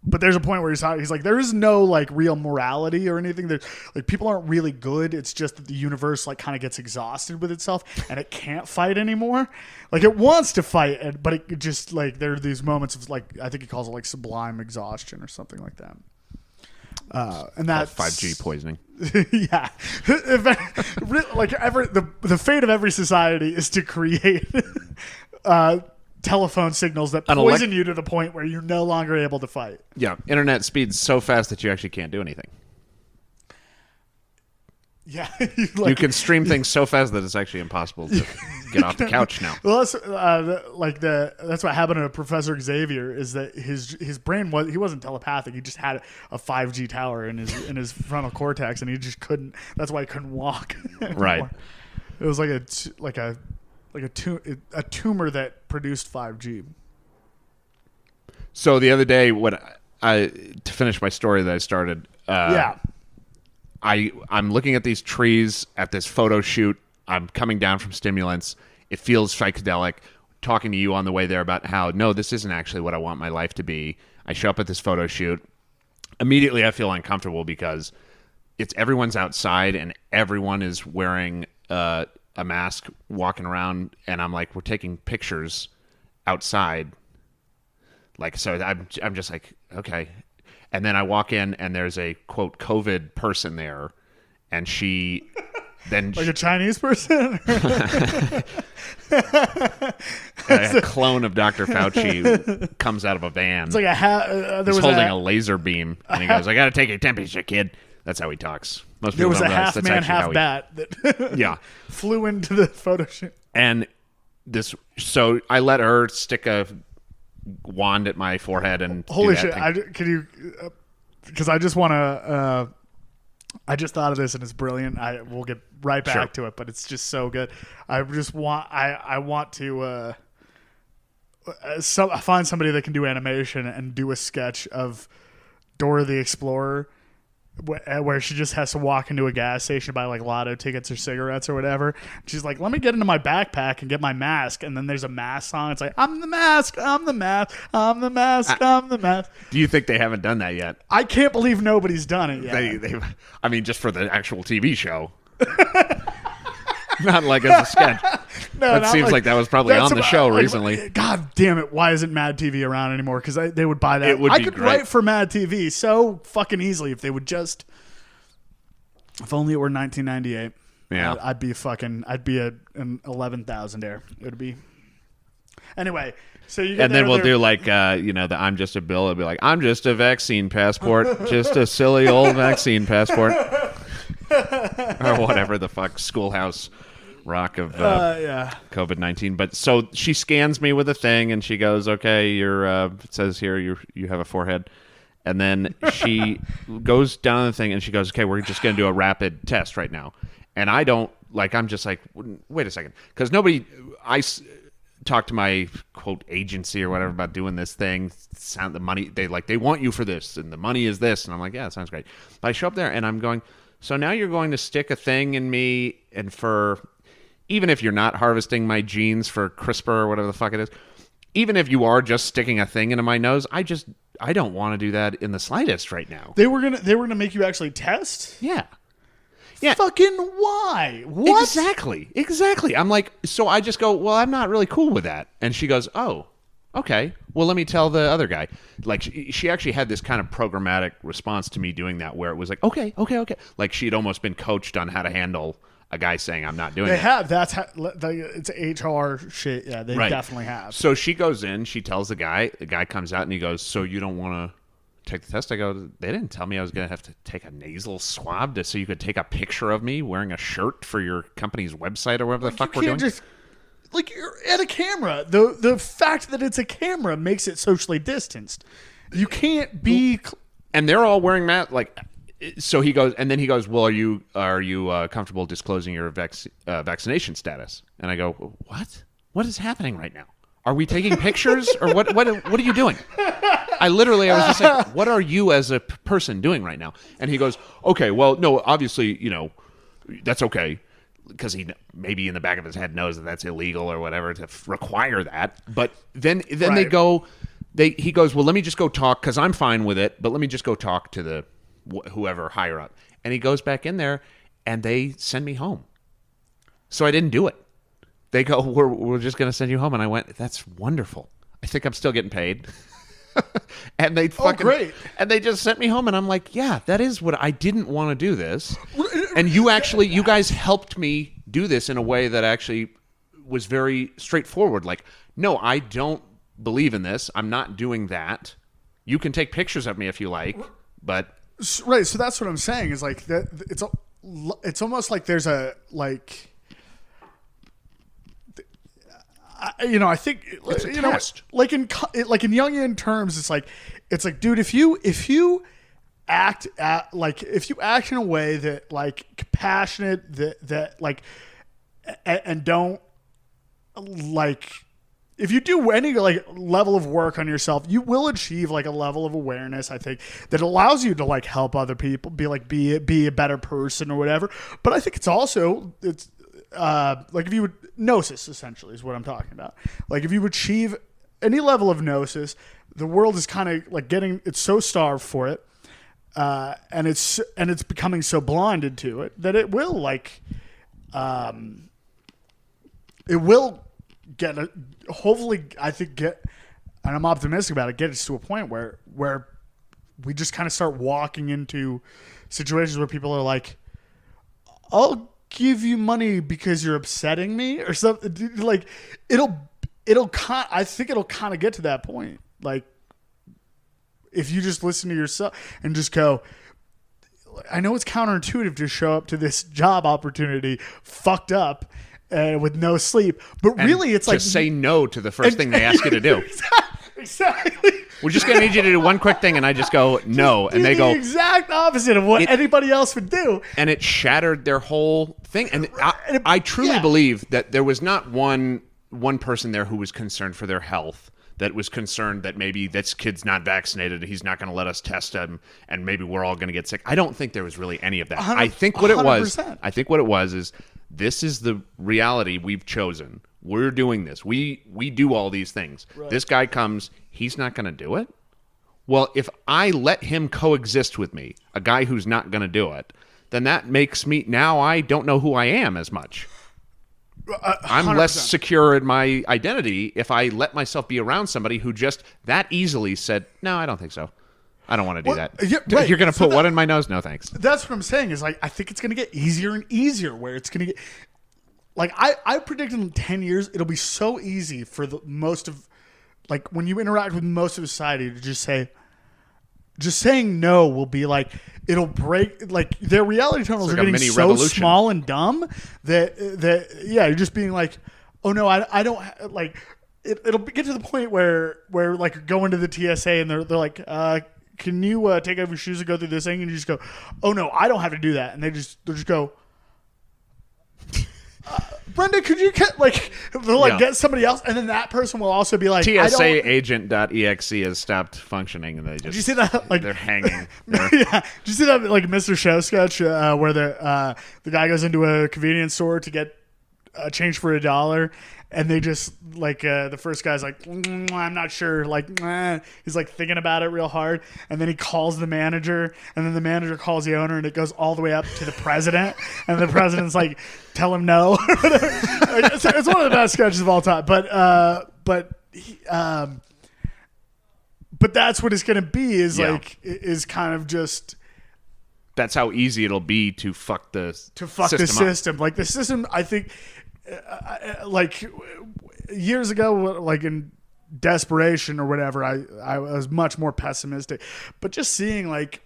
But there's a point where he's like, there is no like real morality or anything. There's like, people aren't really good. It's just that the universe like kind of gets exhausted with itself and it can't fight anymore. Like, it wants to fight, but it just like, there are these moments of like, I think he calls it like sublime exhaustion or something like that. And that's
5G poisoning.
Yeah. The fate of every society is to create telephone signals that poison you to the point where you're no longer able to fight.
Yeah, internet speeds so fast that you actually can't do anything.
Yeah,
you can stream things so fast that it's actually impossible to get off the couch now.
Well, that's what happened to Professor Xavier. Is that his brain he wasn't telepathic. He just had a 5G tower in his frontal cortex, and he just couldn't. That's why he couldn't walk.
Right.
It was like a tumor that produced 5G.
So the other day, to finish my story that I started, I'm looking at these trees at this photo shoot. I'm coming down from stimulants. It feels psychedelic. Talking to you on the way there about how, no, this isn't actually what I want my life to be. I show up at this photo shoot. Immediately I feel uncomfortable because everyone's outside and everyone is wearing a mask walking around, and I'm like, we're taking pictures outside. Like, so I'm just like, okay. And then I walk in and there's a quote COVID person there, and she then
like a Chinese person,
a clone of Dr. Fauci comes out of a van.
It's like
he's holding a laser beam, and he goes, "I got to take your temperature, kid." That's how he talks. Most people
there was
don't
a
realize
half man, half bat that
yeah
flew into the photo shoot.
And So I let her stick a wand at my forehead and
holy
do that
shit! Can you? Because I just want to. I just thought of this and it's brilliant. We'll get right back to it, but it's just so good. I just want. I want to. Find somebody that can do animation and do a sketch of Dora the Explorer where she just has to walk into a gas station to buy like lotto tickets or cigarettes or whatever. She's like, let me get into my backpack and get my mask. And then there's a mask song. It's like, I'm the mask, I'm the mask, I'm the mask, I'm the mask.
Do you think they haven't done that yet?
I can't believe nobody's done it yet.
I mean, just for the actual TV show. Not like as a sketch.
No,
that seems like that was probably on the show recently.
God damn it! Why isn't Mad TV around anymore? Because they would buy that.
It would
I
be
could
great.
write for Mad TV so fucking easily if they would just. If only it were 1998.
Yeah,
I'd be an 11,000-aire. It would be. Anyway, so you get
and then we'll do like the I'm just a bill. It'll be like I'm just a vaccine passport, just a silly old vaccine passport, or whatever the fuck Schoolhouse Rock of COVID-19. But so she scans me with a thing and she goes, okay, it says here you have a forehead. And then she goes down the thing and she goes, okay, we're just going to do a rapid test right now. And I'm just like, wait a second. Because I talked to my quote agency or whatever about doing this thing. The money, they want you for this and the money is this. And I'm like, yeah, that sounds great. But I show up there and I'm going, so now you're going to stick a thing in me and even if you're not harvesting my genes for CRISPR or whatever the fuck it is, even if you are just sticking a thing into my nose, I don't want to do that in the slightest right now.
They were gonna make you actually test?
Yeah. Yeah.
Fucking why? What?
Exactly. I'm like, so I just go, well, I'm not really cool with that. And she goes, oh, okay. Well, let me tell the other guy. Like she actually had this kind of programmatic response to me doing that where it was like, okay. Like she'd almost been coached on how to handle a guy saying I'm not doing it.
They have. That's how, it's HR shit. Yeah, they definitely have.
So she goes in, she tells the guy comes out and he goes, so you don't want to take the test? I go, they didn't tell me I was going to have to take a nasal swab so you could take a picture of me wearing a shirt for your company's website or whatever the fuck we're doing.
You're at a camera. The fact that it's a camera makes it socially distanced. You can't be...
And they're all wearing masks, like... So he goes, well, are you comfortable disclosing your vaccination status? And I go, what? What is happening right now? Are we taking pictures or what are you doing? I was just like, what are you as a person doing right now? And he goes, okay, well, no, obviously, that's okay. Because he maybe in the back of his head knows that that's illegal or whatever to require that. But then right. He goes, well, let me just go talk because I'm fine with it. But let me just go talk to the whoever higher up. And he goes back in there and they send me home. So I didn't do it. They go, we're just going to send you home. And I went, that's wonderful. I think I'm still getting paid. And they
great.
And they just sent me home. And I'm like, yeah, that is what I didn't want to do this. And you guys helped me do this in a way that actually was very straightforward. Like, no, I don't believe in this. I'm not doing that. You can take pictures of me if you like, but...
Right, so that's what I'm saying is like that. It's almost like there's a like, I think
it's a test.
Like in Jungian terms, it's like, dude, if you act in a way that like compassionate that like and don't like. If you do any like level of work on yourself, you will achieve like a level of awareness, I think, that allows you to like help other people, be a better person or whatever. But I think it's like if you would gnosis essentially is what I'm talking about. Like if you achieve any level of gnosis, the world is kind of like it's so starved for it, and it's becoming so blinded to it that it will like, it will. Hopefully, I think and I'm optimistic about it, get us to a point where we just kind of start walking into situations where people are like, I'll give you money because you're upsetting me or something. Like I think it'll kind of get to that point. Like if you just listen to yourself and just go, I know it's counterintuitive to show up to this job opportunity fucked up with no sleep. But really, it's like
just say no to the first thing they ask you to do.
Exactly.
We're just going to need you to do one quick thing, and I just go no, and they go
the exact opposite of what anybody else would do.
And it shattered their whole thing. And I truly believe that there was not one person there who was concerned for their health, that was concerned that maybe this kid's not vaccinated, he's not going to let us test him, and maybe we're all going to get sick. I don't think there was really any of that. I think what it was is this is the reality we've chosen. We're doing this. We do all these things. Right. This guy comes, he's not going to do it. Well, if I let him coexist with me, a guy who's not going to do it, then that makes me, now I don't know who I am as much. I'm less secure in my identity if I let myself be around somebody who just that easily said, no, I don't think so. I don't want to do that. Yeah, right. You're going to put what in my nose? No, thanks.
That's what I'm saying is like, I think it's going to get easier and easier where it's going to get like, I predict in 10 years, it'll be so easy for the most of like when you interact with most of society to just saying no will be like, it'll break like their reality tunnels are getting so small and dumb that you're just being like, oh no, I don't like it'll get to the point where like go into the TSA and they're like, can you take off your shoes and go through this thing? And you just go, oh no, I don't have to do that. And they'll just go, Brenda, could you get get somebody else, and then that person will also be like,
TSA agent.exe has stopped functioning, and they just,
did you see that? Like
they're hanging.
Yeah, did you see that like Mr. Show sketch where the guy goes into a convenience store to get change for $1, and they just like the first guy's like, I'm not sure, like he's like thinking about it real hard, and then he calls the manager, and then the manager calls the owner, and it goes all the way up to the president, and the president's like, tell him no. It's one of the best sketches of all time, but that's what it's gonna be is kind of just.
That's how easy it'll be to fuck the
system. Like the system, I think, like years ago, like in desperation or whatever, I was much more pessimistic. But just seeing like,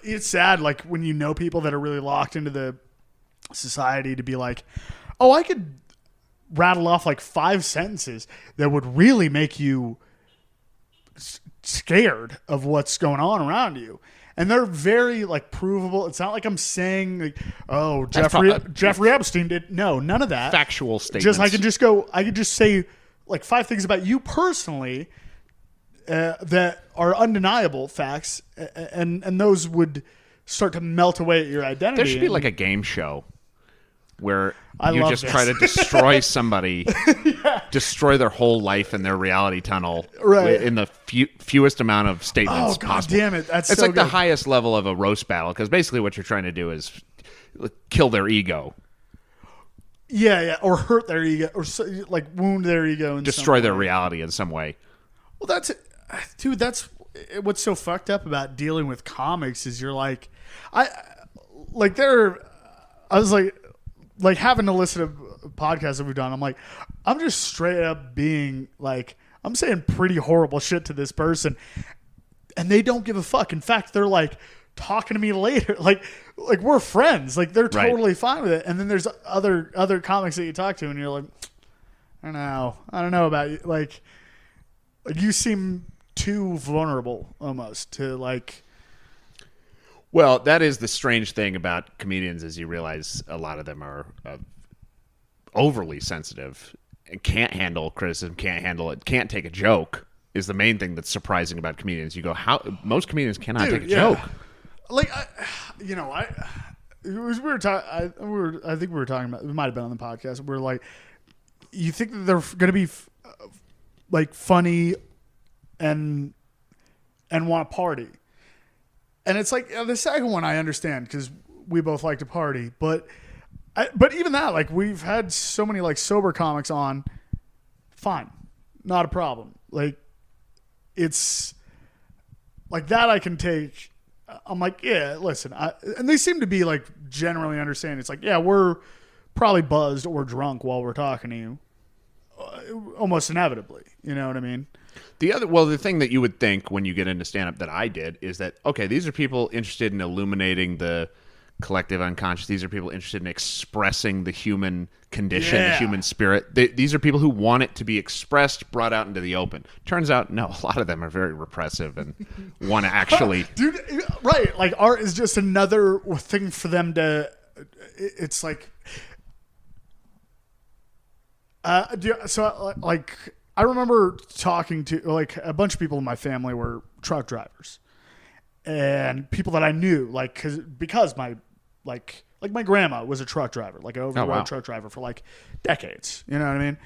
it's sad. Like when you know people that are really locked into the society to be like, oh, I could rattle off like 5 sentences that would really make you scared of what's going on around you, and they're very like provable. It's not like I'm saying like, oh, Jeffrey Epstein did. No, none of that.
Factual statements.
I could just say like 5 things about you personally that are undeniable facts, and those would start to melt away at your identity.
There should be like a game show where you just try to destroy somebody, destroy their whole life and their reality tunnel in the fewest amount of statements possible.
God damn it. It's
so like the highest level of a roast battle, because basically what you're trying to do is kill their ego.
Yeah, or hurt their ego, or like wound their ego.
Destroy their reality in some way.
Well, that's what's so fucked up about dealing with comics is you're like, I was like having to listen to podcasts that we've done. I'm like, I'm just straight up being like, I'm saying pretty horrible shit to this person, and they don't give a fuck. In fact, they're like talking to me later, like we're friends. Like they're totally fine with it. And then there's other comics that you talk to, and you're like, I don't know about you. Like you seem too vulnerable almost to like.
Well, that is the strange thing about comedians, is you realize a lot of them are overly sensitive and can't handle criticism, can't handle it, can't take a joke. Is the main thing that's surprising about comedians. You go, how most comedians cannot take a joke.
Like, I think we were talking about. It might have been on the podcast. We're like, you think that they're going to be like funny and want to party. And it's like the second one I understand because we both like to party, but even that, like we've had so many like sober comics on, fine, not a problem. Like it's like that I can take. I'm like, yeah, listen, and they seem to be like generally understanding. It's like, yeah, we're probably buzzed or drunk while we're talking to you, almost inevitably. You know what I mean?
The thing that you would think when you get into stand-up that I did is that, okay, these are people interested in illuminating the collective unconscious. These are people interested in expressing the human condition, the human spirit. These are people who want it to be expressed, brought out into the open. Turns out, no, a lot of them are very repressive and want to actually...
Dude, right. Like, art is just another thing for them to... It's like... So, like, I remember talking to, like, a bunch of people in my family were truck drivers. And people that I knew, like, because my grandma was a truck driver, like an over-the-road truck driver for like decades. You know what I mean?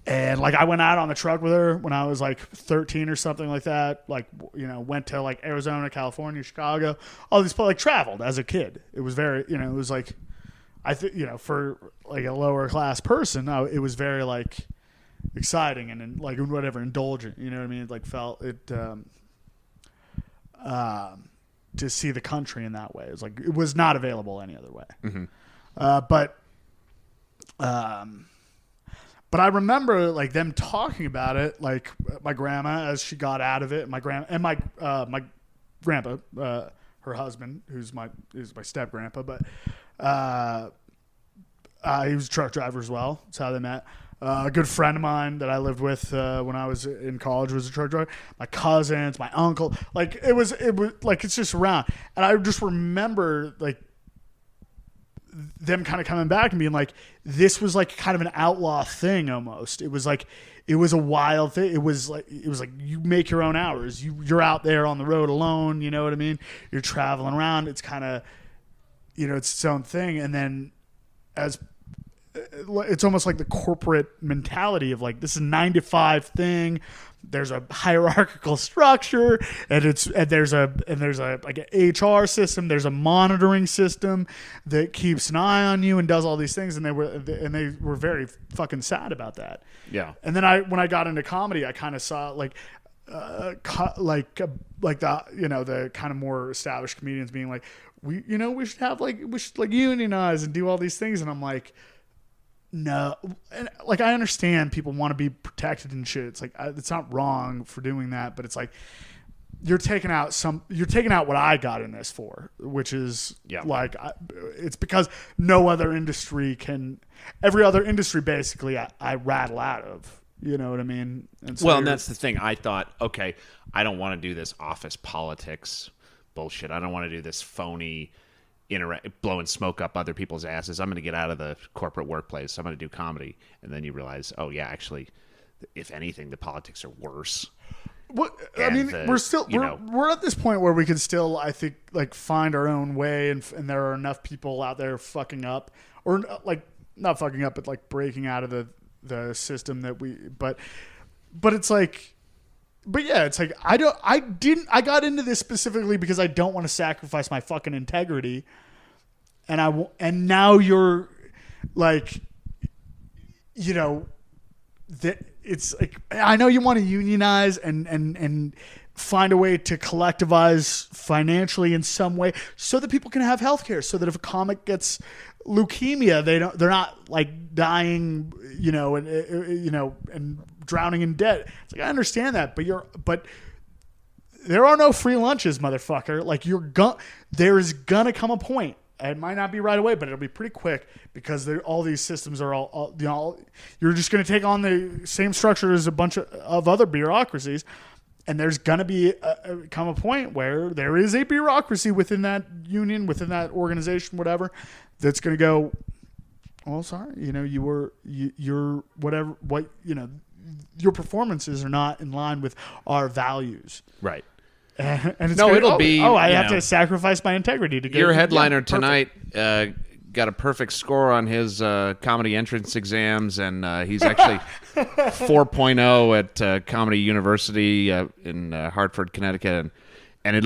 And like I went out on the truck with her when I was like 13 or something like that. Like, you know, went to like Arizona, California, Chicago, all these places, like traveled as a kid. It was very, you know, it was like, I think, you know, for like a lower class person, it was very like exciting and like whatever, indulgent. You know what I mean? It like felt it. To see the country in that way. It's like it was not available any other way. Mm-hmm. But I remember like them talking about it, like my grandma as she got out of it, my grandpa, her husband, is my step grandpa, but he was a truck driver as well. That's how they met. A good friend of mine that I lived with when I was in college was a truck driver. My cousins, my uncle, like it was like it's just around. And I just remember like them kind of coming back and being like, this was like kind of an outlaw thing almost. It was like it was a wild thing. It was like you make your own hours. You're out there on the road alone. You know what I mean? You're traveling around. It's kind of, you know, it's its own thing. And then it's almost like the corporate mentality of like, this is a 9-to-5 thing. There's a hierarchical structure and there's a like an HR system. There's a monitoring system that keeps an eye on you and does all these things. And they were very fucking sad about that. Yeah. And then when I got into comedy, I kind of saw like the, you know, the kind of more established comedians being like, we should unionize and do all these things. And I'm like, no, and like I understand people want to be protected and shit. It's like it's not wrong for doing that, but it's like you're taking out what I got in this for, which is like it's because no other industry can. Every other industry basically I rattle out of. You know what I mean? And so
and that's the thing. I thought, okay, I don't want to do this office politics bullshit. I don't want to do this phony. Blowing smoke up other people's asses. I'm going to get out of the corporate workplace. I'm going to do comedy. And then you realize, oh yeah, actually, if anything, the politics are worse.
Well, I mean, we're at this point where we can still, I think, like find our own way, and there are enough people out there fucking up, or like not fucking up, but like breaking out of the system that but it's like. But yeah, it's like I got into this specifically because I don't want to sacrifice my fucking integrity, and now you're like, you know, that it's like I know you want to unionize and find a way to collectivize financially in some way so that people can have healthcare, so that if a comic gets leukemia, they're not like dying, you know, and drowning in debt. It's like I understand that, but there are no free lunches, motherfucker. Like there's gonna come a point. It might not be right away, but it'll be pretty quick because all these systems are all you know. You're just gonna take on the same structure as a bunch of other bureaucracies, and there's gonna be come a point where there is a bureaucracy within that union, within that organization, whatever, that's gonna go. Well, sorry, you know, you're whatever, what, you know, your performances are not in line with our values.
Right.
And it's I have to sacrifice my integrity to get
your headliner tonight. Got a perfect score on his comedy entrance exams, and he's actually 4.0 at Comedy University in Hartford, Connecticut, and it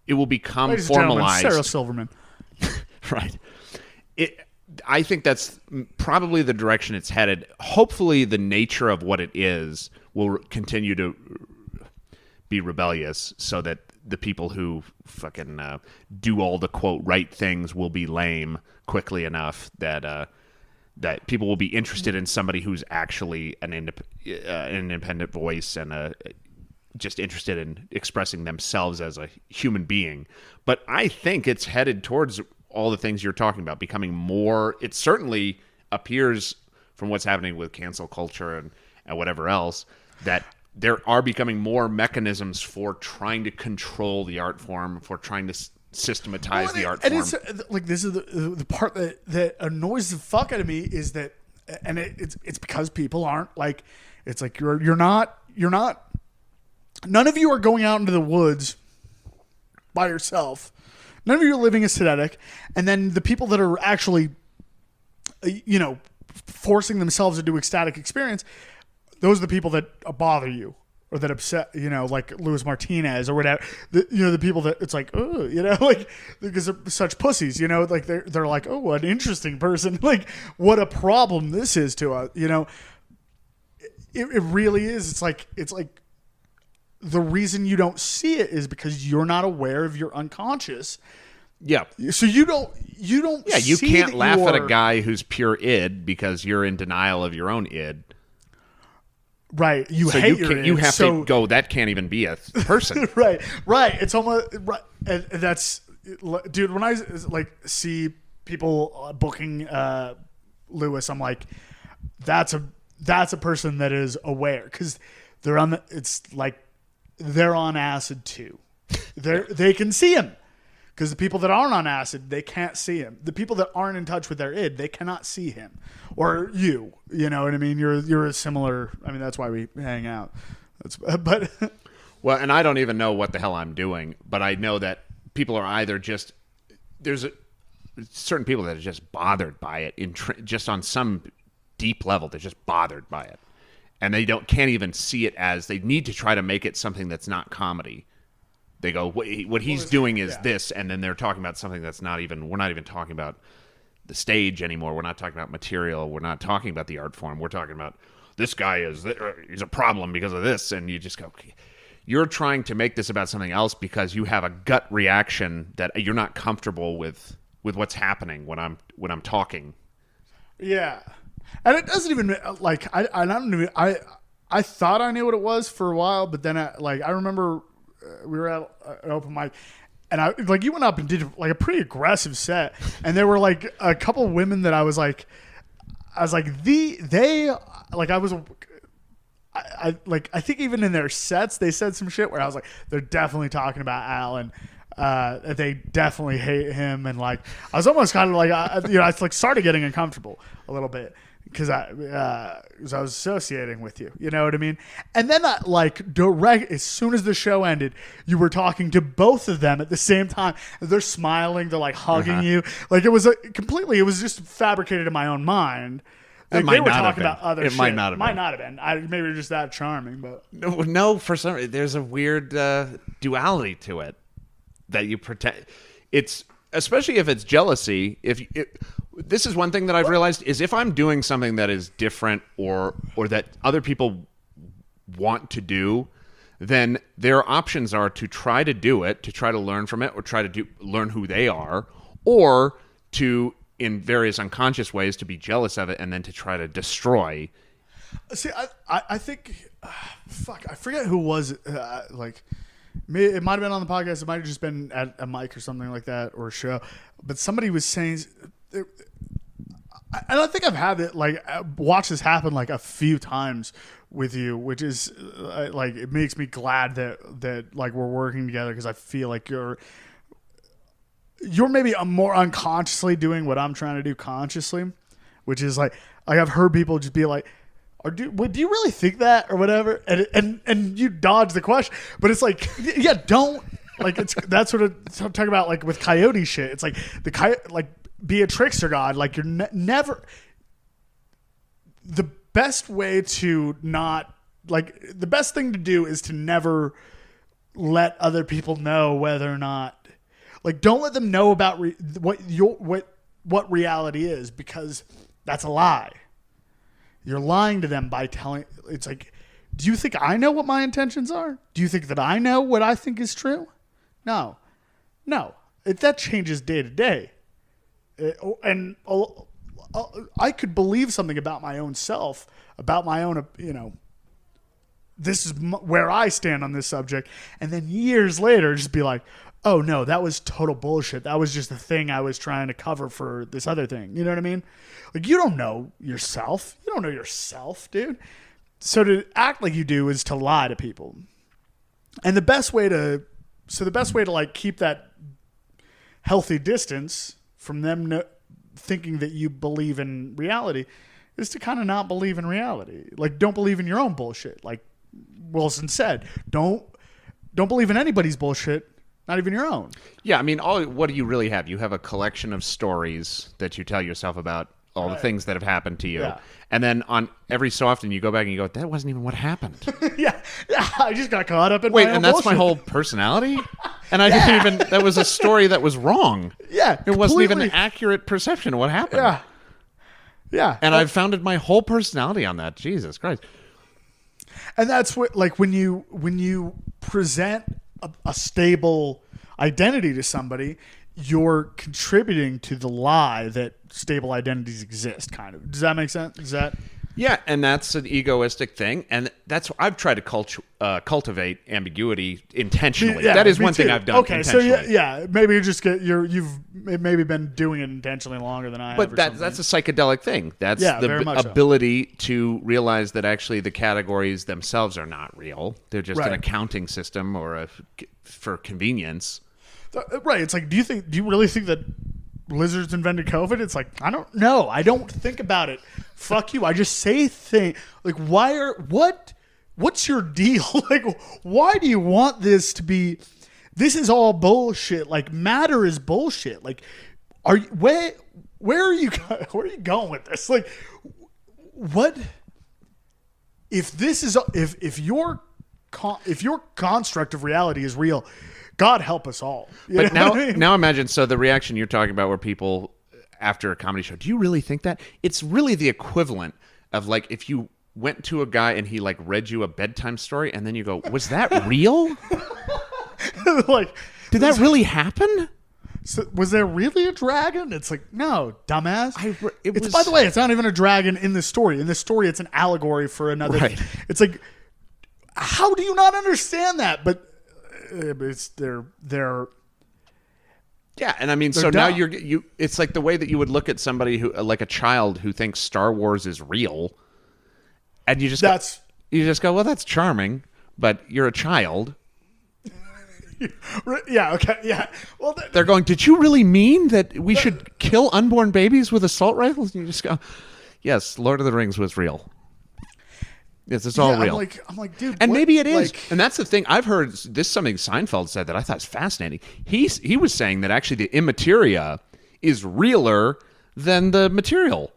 will become
Ladies
formalized.
Sarah Silverman.
Right. I think that's probably the direction it's headed. Hopefully, the nature of what it is will continue to be rebellious, so that the people who fucking do all the quote right things will be lame quickly enough that that people will be interested in somebody who's actually an independent voice and just interested in expressing themselves as a human being. But I think it's headed towards all the things you're talking about, becoming more. It certainly appears from what's happening with cancel culture and whatever else that there are becoming more mechanisms for trying to control the art form, for trying to systematize the art form.
And it's like, this is the part that annoys the fuck out of me is that, and it's because people aren't like, it's like you're not none of you are going out into the woods by yourself. None of you are living aesthetic. And then the people that are actually, forcing themselves to do ecstatic experience, those are the people that bother you or that upset, like Luis Martinez or whatever. The people that it's like, oh, like, because they're such pussies, like they're like, oh, what an interesting person. Like, what a problem this is to us, It really is. It's like the reason you don't see it is because you're not aware of your unconscious.
Yeah.
So you don't.
Yeah, you can't laugh at a guy who's pure id because you're in denial of your own id.
Right. You hate your id.
You have to go. That can't even be a person.
Right. It's almost right. And that's, dude. When I see people booking Lewis, I'm like, that's a person that is aware because they're on they're on acid too. They can see him. Because the people that aren't on acid, they can't see him. The people that aren't in touch with their id, they cannot see him. Or you know what I mean? You're a similar. I mean, that's why we hang out. But
well, and I don't even know what the hell I'm doing, but I know that people are either just certain people that are just bothered by it, just on some deep level. They're just bothered by it, and they can't even see it as they need to try to make it something that's not comedy. They go, what he's doing is this, and then they're talking about something that's not even, we're not even talking about the stage anymore. We're not talking about material. We're not talking about the art form. We're talking about this guy he's a problem because of this, and you just go, okay, you're trying to make this about something else because you have a gut reaction that you're not comfortable with what's happening when I'm talking.
Yeah, and it doesn't even like I thought I knew what it was for a while, but then I remember. We were at an open mic, and you went up and did like a pretty aggressive set, and there were like a couple of women that I was like I think even in their sets they said some shit where I was like, they're definitely talking about Alan. They definitely hate him, and like I was almost kind of like I started getting uncomfortable a little bit. Because I was associating with you, you know what I mean? And then as soon as the show ended, you were talking to both of them at the same time. They're smiling, they're like hugging you. Like it was it was just fabricated in my own mind. Like, they were talking about other shit.
Might not have
been. Maybe you're just that charming, but
no. For some, there's a weird duality to it that you protect. It's especially if it's jealousy. This is one thing that I've realized is if I'm doing something that is different or that other people want to do, then their options are to try to do it, to try to learn from it, or try to learn who they are, or to, in various unconscious ways, to be jealous of it and then to try to destroy.
See, I think, fuck, I forget who was it. It might have been on the podcast. It might have just been at a mic or something like that, or a show. But somebody was saying, and I think I've had it watched this happen like a few times with you, which is it makes me glad that we're working together because I feel like you're maybe more unconsciously doing what I'm trying to do consciously, which is like I've heard people just be like, do you really think that or whatever, and you dodge the question, but it's like, yeah, don't that's what I'm talking about, like with coyote shit. It's like the coyote, be a trickster god. Like you're never. The best way to not the best thing to do is to never let other people know whether or not don't let them know about what reality is, because that's a lie. You're lying to them by telling. It's like, do you think I know what my intentions are? Do you think that I know what I think is true? No. That changes day to day. And I could believe something about my own self, about my own, this is where I stand on this subject. And then years later, just be like, oh no, that was total bullshit. That was just the thing I was trying to cover for this other thing. You know what I mean? Like, you don't know yourself. You don't know yourself, dude. So to act like you do is to lie to people. And the best way to like keep that healthy distance from them thinking that you believe in reality is to kind of not believe in reality. Like, don't believe in your own bullshit. Like Wilson said, don't believe in anybody's bullshit, not even your own.
Yeah, I mean, what do you really have? You have a collection of stories that you tell yourself about all the things that have happened to you. Yeah. And then on every so often you go back and you go, that wasn't even what happened.
yeah, I just got caught up in
Wait,
my own
and that's
bullshit.
my whole personality? And I didn't even, that was a story that was wrong.
Yeah,
it wasn't even an accurate perception of what happened.
Yeah. Yeah.
And I've founded my whole personality on that. Jesus Christ.
And that's what, like, when you present a stable identity to somebody, you're contributing to the lie that stable identities exist, kind of. Does that make sense? Is that...
Yeah, and that's an egoistic thing, and that's I've tried to cultivate ambiguity intentionally.
Yeah,
that is one thing I've done.
Okay, so yeah, maybe you just you've maybe been doing it intentionally longer than I have.
But that's a psychedelic thing. That's the ability to realize that actually the categories themselves are not real. They're just an accounting system or for convenience.
Right. It's like, do you really think that lizards invented COVID? It's like, I don't know. I don't think about it. Fuck you. I just say things. Like, what's your deal? Like, why do you want this to be, this is all bullshit. Like, matter is bullshit. Like, where are you going with this? Like, what, if your construct of reality is real, God help us all.
But now imagine, so the reaction you're talking about where people after a comedy show, do you really think that? It's really the equivalent of like if you went to a guy and he like read you a bedtime story and then you go, was that real?
Like,
did that really happen?
So, was there really a dragon? It's like, no, dumbass. By the way, it's not even a dragon in this story. In this story, it's an allegory for another.
Right.
It's like, how do you not understand that? But it's they're
yeah, and I mean, so dumb. Now you it's like the way that you would look at somebody who, like a child who thinks Star Wars is real, and you just go, well, that's charming, but you're a child.
Yeah, okay, yeah. Well,
they're going, did you really mean that we should kill unborn babies with assault rifles? And you just go, yes, Lord of the Rings was real. Yes, it's all real.
I'm like, dude.
And maybe it is. And that's the thing. I've heard this something Seinfeld said that I thought was fascinating. He was saying that actually the immateria is realer than the material.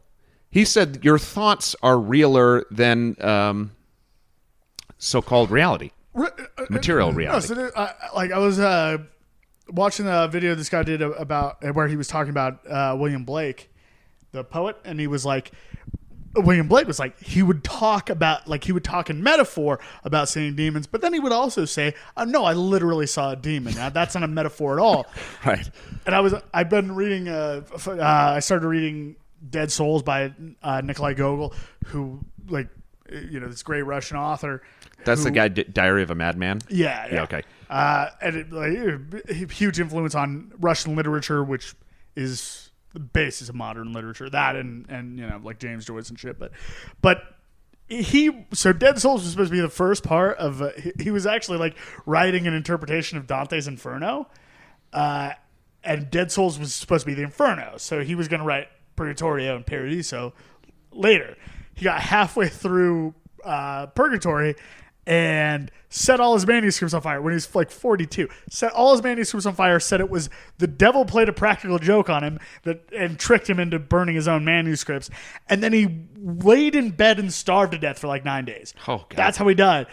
He said your thoughts are realer than so-called reality, material reality.
No, so I was watching a video this guy did about where he was talking about William Blake, the poet, and he was like, William Blake was like, he would talk in metaphor about seeing demons, but then he would also say, no, I literally saw a demon. Now, that's not a metaphor at all.
Right.
And I've been reading, I started reading Dead Souls by Nikolai Gogol, who, like, this great Russian author.
That's the guy, Diary of a Madman?
Yeah.
Okay.
And huge influence on Russian literature, which is the basis of modern literature, that and like James Joyce and shit. But so Dead Souls was supposed to be the first part of he was actually like writing an interpretation of Dante's Inferno, and Dead Souls was supposed to be the Inferno. So he was going to write Purgatorio and Paradiso later. He got halfway through Purgatory and set all his manuscripts on fire when he was like 42. Set all his manuscripts on fire, said it was the devil played a practical joke on him and tricked him into burning his own manuscripts. And then he laid in bed and starved to death for like 9 days.
Oh, God.
That's how he died.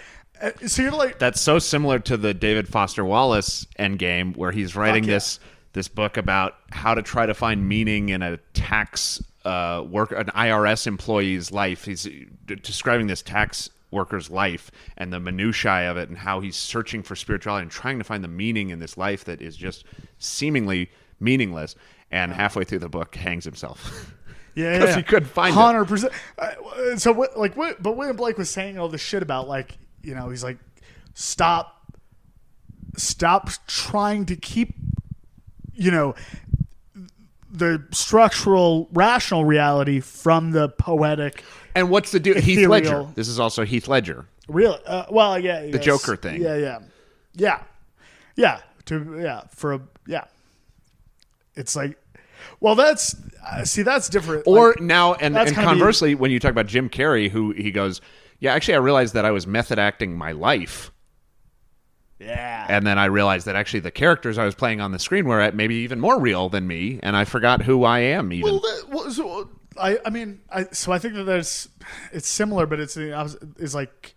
So you're like...
That's so similar to the David Foster Wallace endgame where he's writing this book about how to try to find meaning in a tax an IRS employee's life. He's describing this tax worker's life and the minutiae of it and how he's searching for spirituality and trying to find the meaning in this life that is just seemingly meaningless, and halfway through the book hangs himself.
Because
he couldn't find
100%. So but William Blake was saying all this shit about like he's like, stop trying to keep, the structural, rational reality from the poetic.
And what's the deal? Heath Ledger. This is also Heath Ledger.
Really? Well, yeah.
The Joker thing.
Yeah. It's like, well, that's different.
Or
like,
now, and conversely, when you talk about Jim Carrey, who he goes, yeah, actually, I realized that I was method acting my life.
Yeah.
And then I realized that actually the characters I was playing on the screen were maybe even more real than me, and I forgot who I am even.
I think that it's similar, but it's like,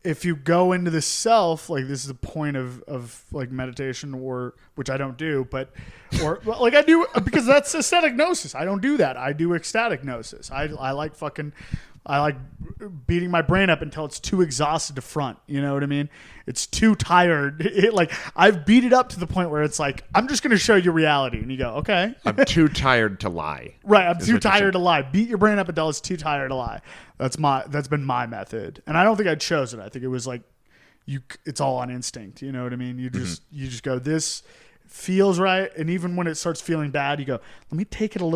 if you go into the self, like this is a point of like meditation, or which I don't do, or like I do, because that's aesthetic gnosis. I don't do that. I do ecstatic gnosis. I like beating my brain up until it's too exhausted to front. You know what I mean? It's too tired. Like I've beat it up to the point where it's like, I'm just going to show you reality. And you go, okay.
I'm too tired to lie.
Right. I'm too tired to lie. Beat your brain up until it's too tired to lie. That's been my method. And I don't think I'd chosen it. I think it was like, it's all on instinct. You know what I mean? You just go, this feels right. And even when it starts feeling bad, you go, let me make it a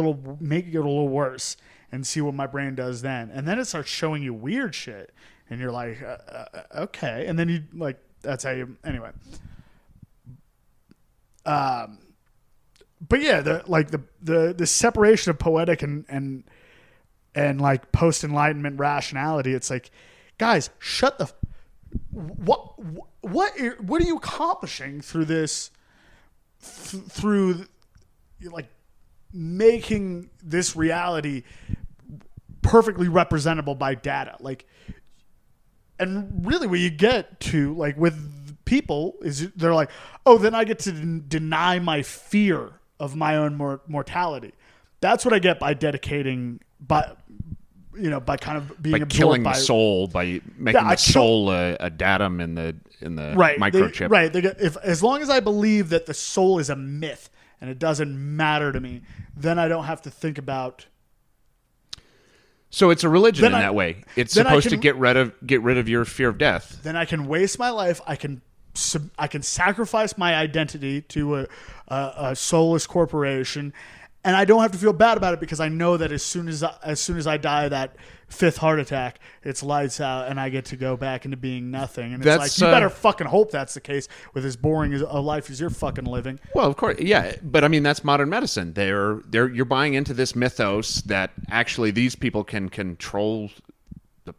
little worse and see what my brain does then. And then it starts showing you weird shit. And you're like, okay. And then you like, that's how you, anyway. But yeah, the separation of poetic and like post-enlightenment rationality. It's like, guys, shut the, what are you accomplishing through this, through like making this reality perfectly representable by data? Like, and really what you get to like with people is they're like, oh, then I get to deny my fear of my own mortality. That's what I get by dedicating, by kind of being absorbed
killing the soul, by making the soul a datum in the microchip.
They get, as long as I believe that the soul is a myth and it doesn't matter to me, then I don't have to think about.
So it's a religion in that way. It's supposed to get rid of your fear of death.
Then I can waste my life. I can sacrifice my identity to a soulless corporation, and I don't have to feel bad about it because I know that as soon as I die that fifth heart attack, it's lights out and I get to go back into being nothing. And it's like, you better fucking hope that's the case with as boring a life as you're fucking living.
Well, of course, yeah, but I mean that's modern medicine. You're buying into this mythos that actually these people can control the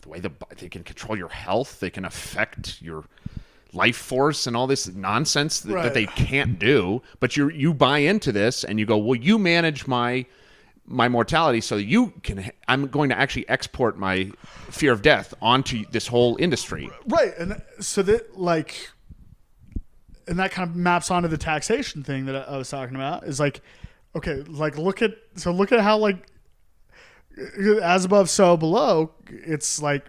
way they can control your health. They can affect your life force and all this nonsense that they can't do. But you buy into this and you go, well, you manage my mortality so you can. I'm going to actually export my fear of death onto this whole industry. Right,
and so that like, and that kind of maps onto the taxation thing that I was talking about. Is like, okay, like look at how like as above so below. It's like,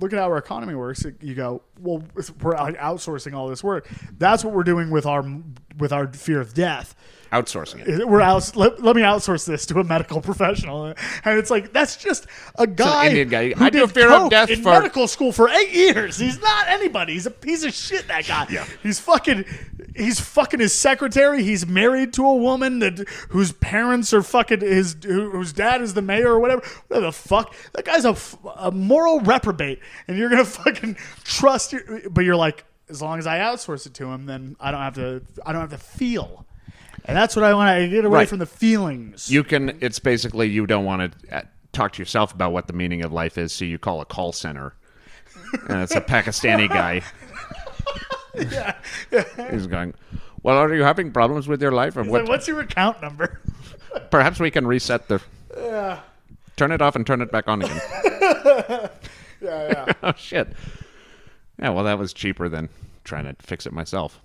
look at how our economy works. You go, well, we're outsourcing all this work. That's what we're doing with our fear of death.
Outsourcing it.
Let me outsource this to a medical professional, and it's like that's just a guy,
Indian guy.
Who
I do fear of death
in medical school for 8 years. He's not anybody. He's a piece of shit. That guy.
Yeah.
He's fucking his secretary. He's married to a woman whose parents are fucking whose dad is the mayor or whatever. Whatever the fuck. That guy's a moral reprobate, and you're gonna fucking trust but you're like, as long as I outsource it to him, then I don't have to feel. And that's what I want to get away from the feelings.
It's basically you don't want to talk to yourself about what the meaning of life is, so you call a call center. And it's a Pakistani guy.
Yeah.
He's going, well, are you having problems with your life? Or
what? Like, what's your account number?
Perhaps we can reset the...
Yeah.
Turn it off and turn it back on again.
Yeah.
Oh, shit. Yeah, well, that was cheaper than trying to fix it myself.